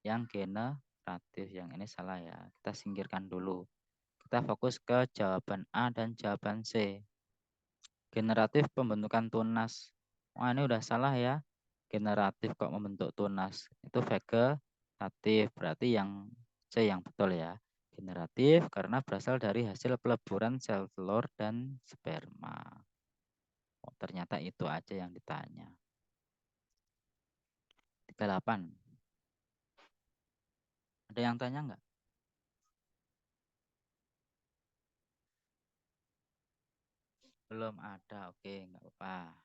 Yang generatif. Yang ini salah ya. Kita singkirkan dulu. Kita fokus ke jawaban A dan jawaban C. Generatif pembentukan tunas. Wah, ini udah salah ya. Generatif kok membentuk tunas. Itu vegetatif. Berarti yang C yang betul ya. Generatif karena berasal dari hasil peleburan sel telur dan sperma. Oh, ternyata itu aja yang ditanya. 38. Ada yang tanya nggak? Belum ada. Oke, nggak apa-apa.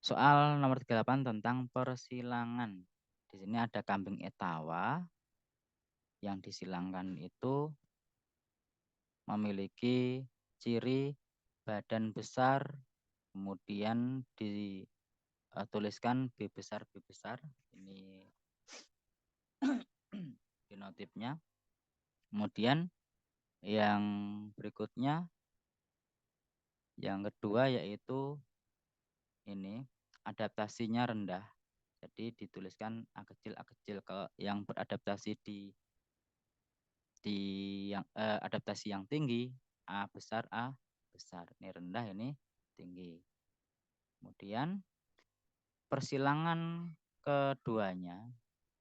Soal nomor 38 tentang persilangan. Di sini ada kambing etawa yang disilangkan itu memiliki ciri badan besar, kemudian dituliskan B besar B besar. Ini genotipnya. Kemudian yang berikutnya, yang kedua yaitu ini adaptasinya rendah. Jadi dituliskan A kecil A kecil. Kalau yang beradaptasi di yang adaptasi yang tinggi A besar A besar. Ini rendah, ini tinggi. Kemudian persilangan keduanya.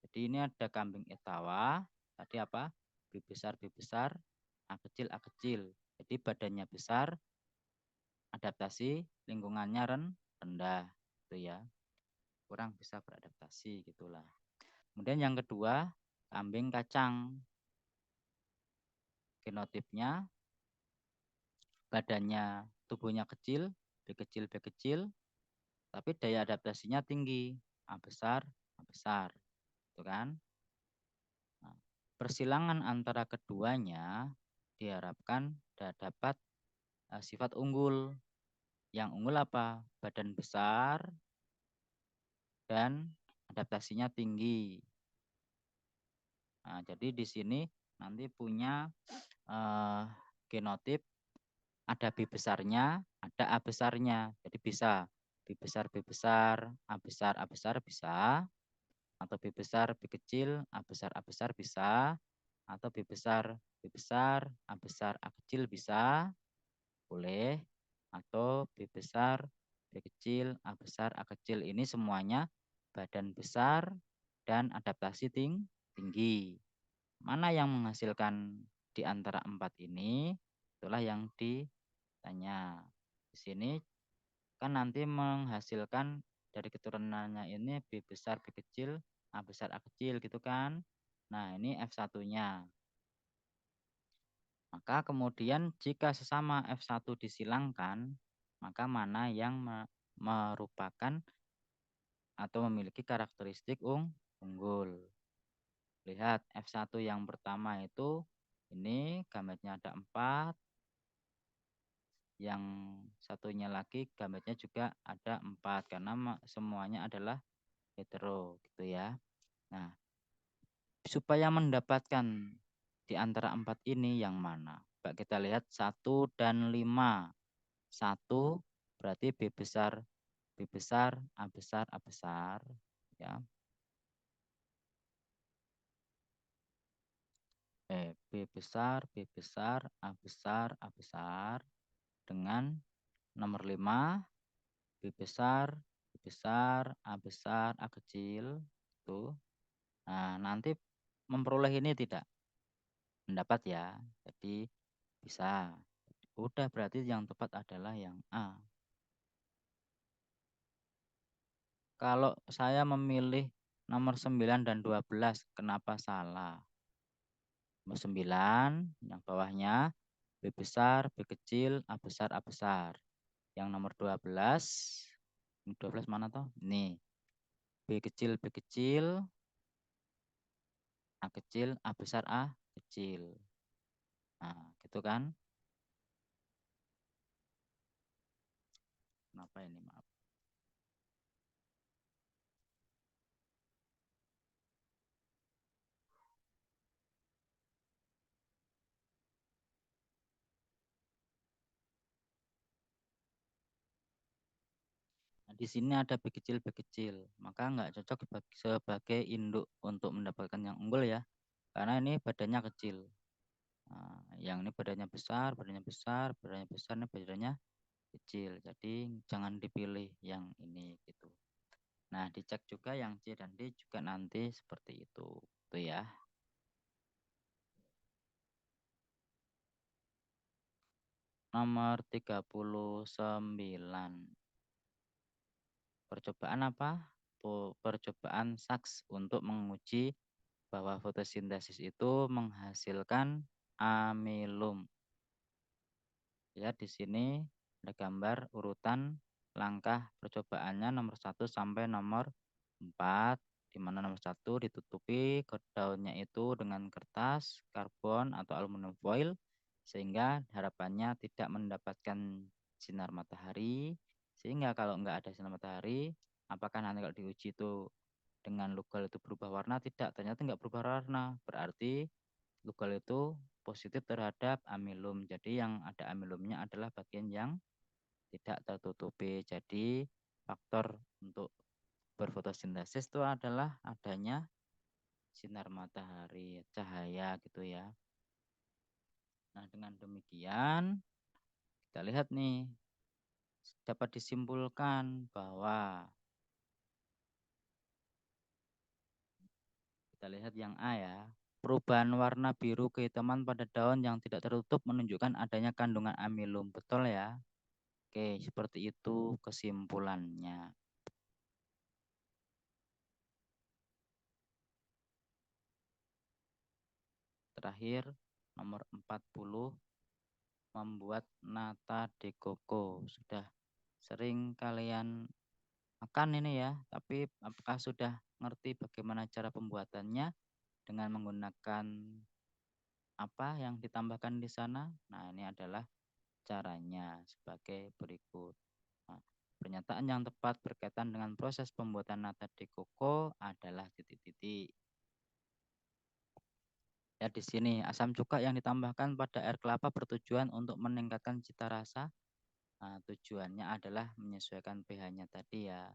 Jadi ini ada kambing etawa. Tadi apa? B besar A kecil A kecil. Jadi badannya besar, adaptasi lingkungannya rendah, itu ya. Kurang bisa beradaptasi gitulah. Kemudian yang kedua, kambing kacang. Genotipnya badannya, tubuhnya kecil, B kecil, tapi daya adaptasinya tinggi, A besar, itu kan. Nah, persilangan antara keduanya diharapkan dapat sifat unggul. Yang unggul apa? Badan besar dan adaptasinya tinggi. Nah, jadi di sini nanti punya genotip ada B besarnya, ada A besarnya. Jadi bisa B besar, A besar bisa, atau B besar, B kecil, A besar bisa, atau B besar, A kecil bisa, boleh, atau B besar, B kecil, A kecil. Ini semuanya badan besar dan adaptasi tinggi. Mana yang menghasilkan di antara empat ini? Itulah yang ditanya. Di sini kan nanti menghasilkan dari keturunannya ini B besar B kecil, A besar A kecil gitu kan. Nah, ini F1-nya. Maka kemudian jika sesama F1 disilangkan, maka mana yang merupakan atau memiliki karakteristik unggul. Lihat F1 yang pertama itu ini gametnya ada 4. Yang satunya lagi gametnya juga ada 4 karena semuanya adalah hetero gitu ya. Nah, supaya mendapatkan di antara 4 ini yang mana? Coba kita lihat 1 dan 5. 1 berarti B besar, A besar ya. B besar, A besar dengan nomor 5 B besar, A kecil tuh. Nah, nanti memperoleh ini tidak mendapat ya. Jadi bisa. Udah berarti yang tepat adalah yang A. Kalau saya memilih nomor 9 dan 12, kenapa salah? Nomor 9 yang bawahnya B besar, B kecil, A besar. Yang nomor 12 12 mana toh? Nih, B kecil, A kecil, A besar, A kecil. Nah, gitu kan? Kenapa ini? Maaf. Nah, di sini ada B kecil, maka nggak cocok sebagai induk untuk mendapatkan yang unggul ya, karena ini badannya kecil. Nah, yang ini badannya besar, ini badannya kecil. Jadi jangan dipilih yang ini gitu. Nah, dicek juga yang C dan D juga nanti seperti itu. Itu ya. Nomor 39. Percobaan apa? Percobaan SAKS untuk menguji bahwa fotosintesis itu menghasilkan amilum. Ya, di sini ada gambar urutan langkah percobaannya nomor 1 sampai nomor 4, di mana nomor 1 ditutupi daunnya itu dengan kertas, karbon atau aluminium foil sehingga harapannya tidak mendapatkan sinar matahari, sehingga kalau enggak ada sinar matahari, apakah nanti kalau diuji itu dengan lugal itu berubah warna? Tidak, ternyata enggak berubah warna, berarti lugal itu positif terhadap amilum. Jadi yang ada amilumnya adalah bagian yang tidak tertutupi. Jadi faktor untuk berfotosintesis itu adalah adanya sinar matahari, cahaya gitu ya. Nah, dengan demikian kita lihat nih, dapat disimpulkan bahwa kita lihat yang A ya. Perubahan warna biru kehitaman pada daun yang tidak tertutup menunjukkan adanya kandungan amilum. Betul ya? Oke, seperti itu kesimpulannya. Terakhir, nomor 40, membuat nata de coco. Sudah sering kalian makan ini ya, tapi apakah sudah ngerti bagaimana cara pembuatannya dengan menggunakan apa yang ditambahkan di sana? Nah, ini adalah caranya sebagai berikut. Nah, pernyataan yang tepat berkaitan dengan proses pembuatan nata de coco adalah titik-titik. Ya, di sini asam cuka yang ditambahkan pada air kelapa bertujuan untuk meningkatkan cita rasa. Nah, tujuannya adalah menyesuaikan pH-nya tadi ya.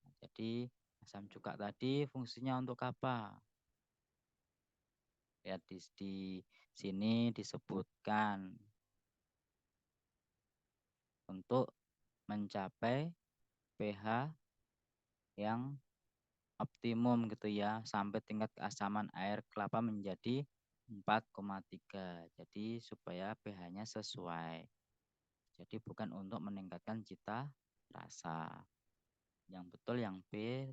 Nah, jadi asam cuka tadi fungsinya untuk apa? Ya, di sini disebutkan untuk mencapai pH yang optimum gitu ya, sampai tingkat keasaman air kelapa menjadi 4,3. Jadi supaya pH-nya sesuai. Jadi bukan untuk meningkatkan cita rasa. Yang betul yang B,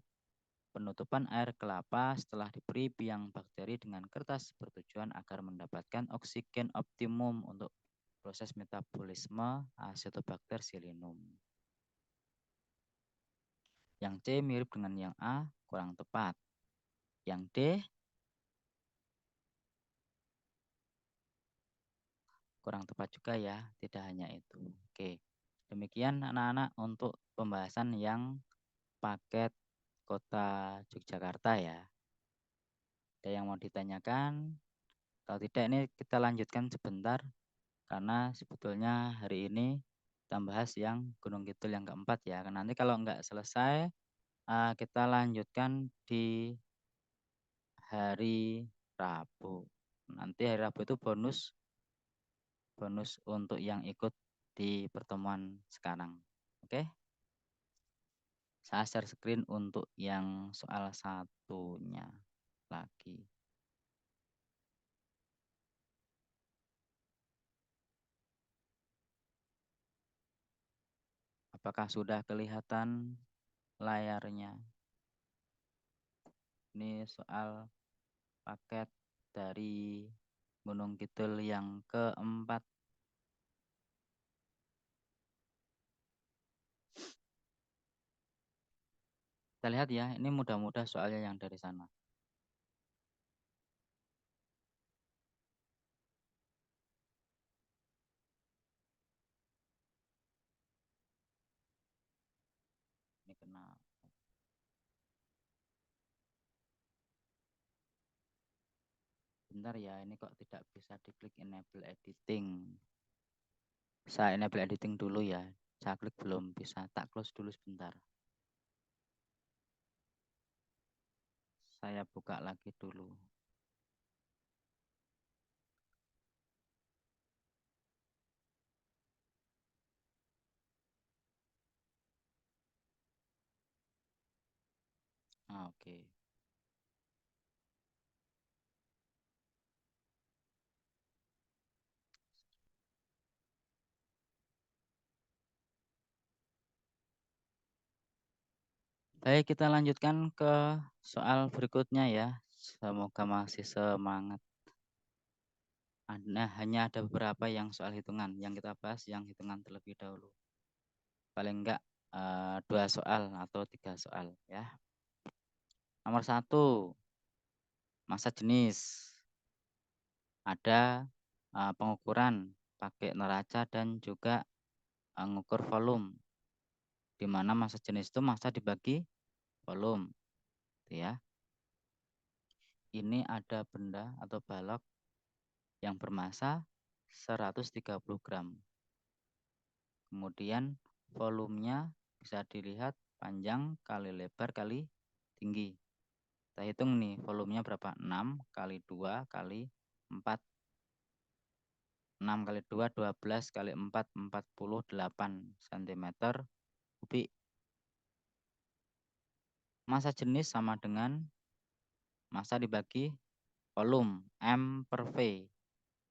penutupan air kelapa setelah diberi biang bakteri dengan kertas bertujuan agar mendapatkan oksigen optimum untuk proses metabolisme Acetobacter pseudomonas. Yang C mirip dengan yang A, kurang tepat. Yang D kurang tepat juga ya, tidak hanya itu. Oke, demikian anak-anak untuk pembahasan yang paket Kota Yogyakarta ya. Ada yang mau ditanyakan? Kalau tidak ini kita lanjutkan sebentar karena sebetulnya hari ini kita bahas yang Gunung Kidul yang keempat ya. Nanti kalau nggak selesai kita lanjutkan di hari Rabu. Nanti hari Rabu itu bonus untuk yang ikut di pertemuan sekarang. Oke? Saya share screen untuk yang soal satunya lagi. Apakah sudah kelihatan layarnya? Ini soal paket dari Gunung Kidul yang keempat. Kita lihat ya, ini mudah-mudah soalnya yang dari sana. Ini kena. Bentar ya, ini kok tidak bisa diklik enable editing. Saya enable editing dulu ya. Saya klik belum bisa. Tak close dulu sebentar. Saya buka lagi dulu. Oke. Baik, kita lanjutkan ke soal berikutnya ya. Semoga masih semangat. Nah, hanya ada beberapa yang soal hitungan. Yang kita bahas yang hitungan terlebih dahulu. Paling enggak 2 soal atau 3 soal ya. Nomor 1, massa jenis. Ada pengukuran pakai neraca dan juga mengukur volume. Di mana massa jenis itu massa dibagi volume. Gitu ya. Ini ada benda atau balok yang bermassa 130 gram. Kemudian volumenya bisa dilihat panjang kali lebar kali tinggi. Kita hitung nih volumenya berapa? 6 kali 2 kali 4. 6 kali 2, 12 kali 4, 48 cm kubik. Massa jenis sama dengan massa dibagi volume M per V.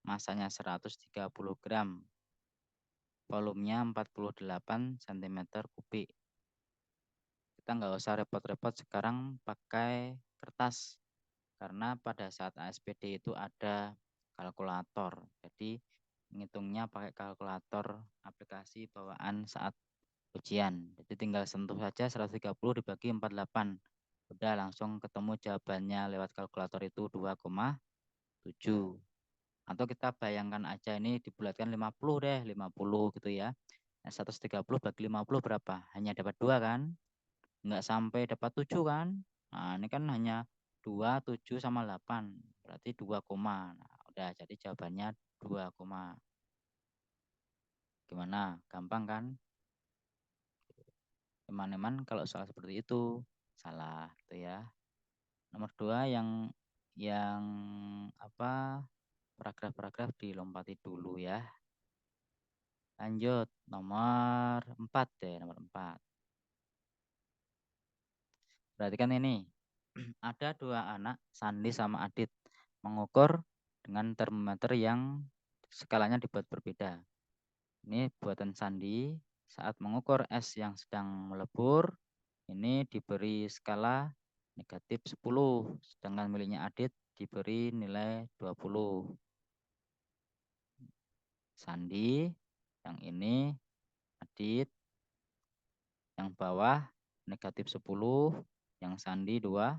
Massanya 130 gram. Volumenya 48 cm kubik. Kita nggak usah repot-repot sekarang pakai kertas. Karena pada saat ASPD itu ada kalkulator. Jadi ngitungnya pakai kalkulator aplikasi bawaan saat ujian. Jadi tinggal sentuh saja 130 dibagi 48. Udah langsung ketemu jawabannya lewat kalkulator itu 2,7. Atau kita bayangkan aja ini dibulatkan 50 deh, 50 gitu ya. Nah, 130 bagi 50 berapa? Hanya dapat 2 kan? Nggak sampai dapat 7 kan? Nah, ini kan hanya 2, 7 sama 8. Berarti 2, nah, udah jadi jawabannya 2, gimana? Gampang kan? Teman-teman kalau soal seperti itu salah gitu ya. Nomor 2 yang apa? Paragraf-paragraf dilompati dulu ya. Lanjut nomor 4 deh, nomor 4. Perhatikan ini. Ada 2 anak, Sandi sama Adit, mengukur dengan termometer yang skalanya dibuat berbeda. Ini buatan Sandi saat mengukur es yang sedang melebur, ini diberi skala negatif 10, sedangkan miliknya Adit diberi nilai 20. Sandi, yang ini Adit, yang bawah negatif 10, yang Sandi 20.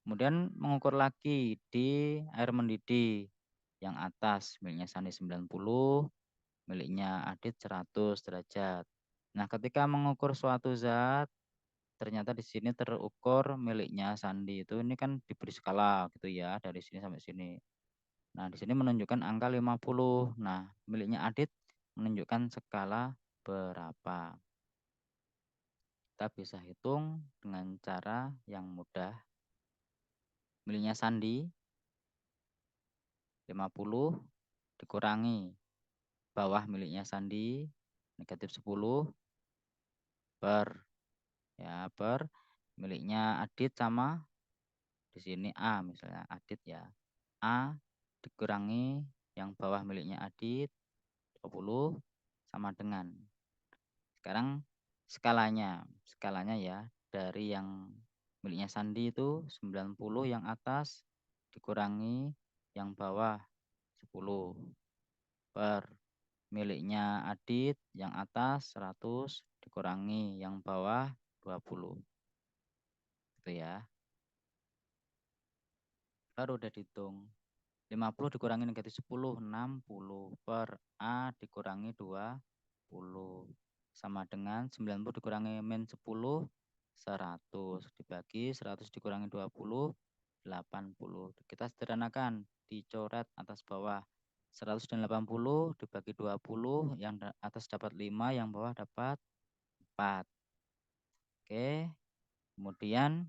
Kemudian mengukur lagi di air mendidih. Yang atas miliknya Sandi 90, miliknya Adit 100 derajat. Nah, ketika mengukur suatu zat, ternyata di sini terukur miliknya Sandi itu ini kan diberi skala gitu ya, dari sini sampai sini. Nah, di sini menunjukkan angka 50. Nah, miliknya Adit menunjukkan skala berapa. Kita bisa hitung dengan cara yang mudah. Miliknya Sandi 50 dikurangi bawah miliknya Sandi negatif 10 per miliknya Adit sama di sini A, misalnya Adit ya. A dikurangi yang bawah miliknya Adit 20 sama dengan. Sekarang skalanya ya, dari yang miliknya Sandi itu 90, yang atas dikurangi yang bawah 10 per miliknya Adit yang atas 100 dikurangi yang bawah 20. Itu ya. Baru udah dihitung. 50 dikurangi negatif 10, 60 per A dikurangi 20. Sama dengan 90 dikurangi min 10, 100. Dibagi 100 dikurangi 20, 80. Kita sederhanakan, dicoret atas bawah. 180 dibagi 20, yang atas dapat 5, yang bawah dapat 4. Oke, kemudian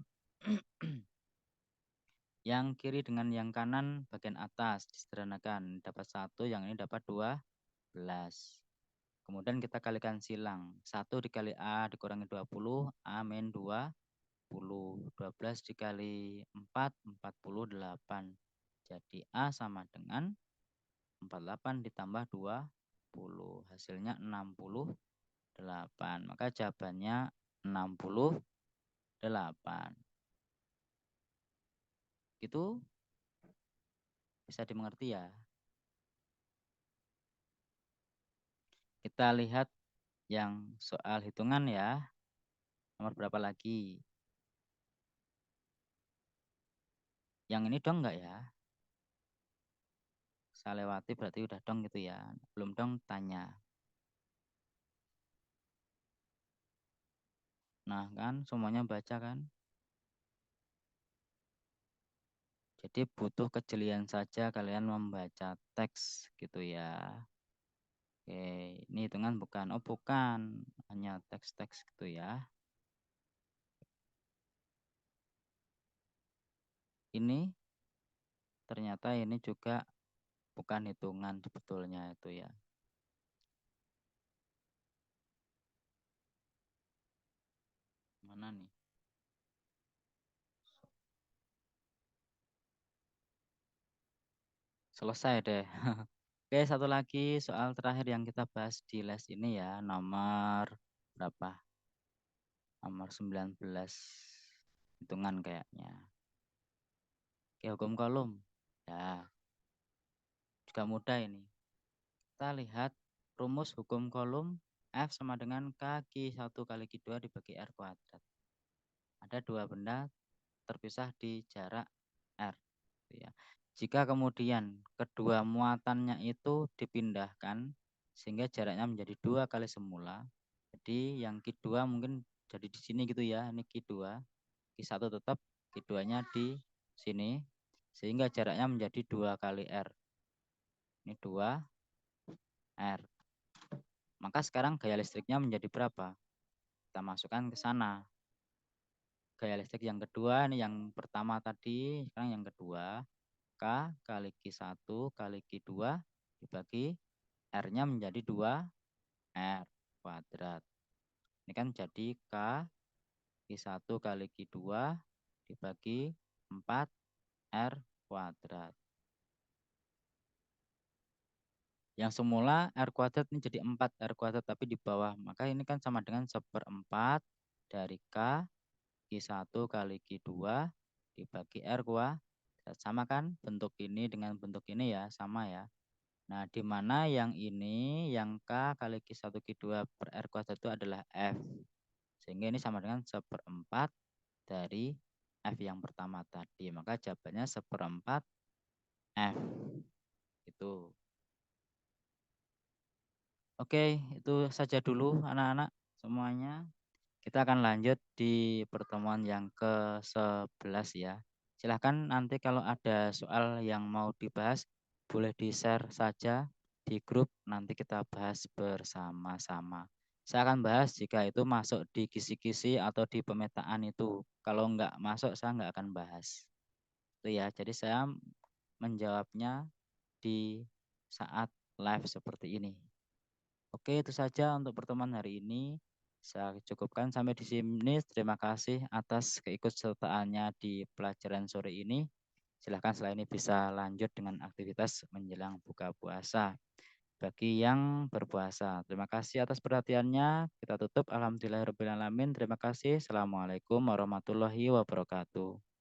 yang kiri dengan yang kanan bagian atas disederhanakan, dapat 1, yang ini dapat 12. Kemudian kita kalikan silang, 1 dikali A dikurangi 20, A min 20. 12 dikali 4, 48. Jadi A sama dengan 48 ditambah 20, hasilnya 68. Maka jawabannya 68. Itu bisa dimengerti ya. Kita lihat yang soal hitungan ya. Nomor berapa lagi? Yang ini dong enggak ya? Saya lewati berarti udah dong gitu ya. Belum dong tanya. Nah kan semuanya baca kan. Jadi butuh kejelian saja kalian membaca teks gitu ya. Oke, ini hitungan bukan. Oh bukan, hanya teks-teks gitu ya. Ini ternyata ini juga bukan hitungan sebetulnya itu ya. Mana nih? Selesai deh. Oke, satu lagi soal terakhir yang kita bahas di les ini ya, nomor berapa? Nomor 19. Hitungan kayaknya. Oke, hukum kolom. Ya, juga mudah ini. Kita lihat rumus hukum kolom F sama dengan K Q1 kali Q2 dibagi R kuadrat. Ada dua benda terpisah di jarak R. Ya. Jika kemudian kedua muatannya itu dipindahkan sehingga jaraknya menjadi 2 kali semula. Jadi yang Q2 mungkin jadi di sini gitu ya. Ini Q2. Q1 tetap, Q2-nya di sini. Sehingga jaraknya menjadi 2 kali R. Ini 2 R. Maka sekarang gaya listriknya menjadi berapa? Kita masukkan ke sana. Gaya listrik yang kedua, ini yang pertama tadi, sekarang yang kedua. K kali Q1 kali Q2 dibagi R-nya menjadi 2 R kuadrat. Ini kan jadi K Q1 kali Q2 dibagi 4 R kuadrat. Yang semula R kuadrat ini jadi 4 R kuadrat tapi di bawah. Maka ini kan sama dengan 1/4 dari K Q1 kali Q2 dibagi R kuadrat. Sama kan bentuk ini dengan bentuk ini ya, sama ya. Nah, di mana yang ini, yang K kali Q1 Q2 per R kuadrat itu adalah F. Sehingga ini sama dengan 1/4 dari F yang pertama tadi. Maka jawabannya 1/4 F. Itu. Oke, itu saja dulu anak-anak semuanya. Kita akan lanjut di pertemuan yang ke-11 ya. Silahkan nanti kalau ada soal yang mau dibahas, boleh di-share saja di grup, nanti kita bahas bersama-sama. Saya akan bahas jika itu masuk di kisi-kisi atau di pemetaan itu. Kalau nggak masuk, saya nggak akan bahas. Itu ya, jadi saya menjawabnya di saat live seperti ini. Oke, itu saja untuk pertemuan hari ini. Saya cukupkan sampai di sini. Terima kasih atas keikutsertaannya di pelajaran sore ini. Silahkan setelah ini bisa lanjut dengan aktivitas menjelang buka puasa bagi yang berpuasa. Terima kasih atas perhatiannya. Kita tutup. Alhamdulillahirrahmanirrahim. Terima kasih. Assalamualaikum warahmatullahi wabarakatuh.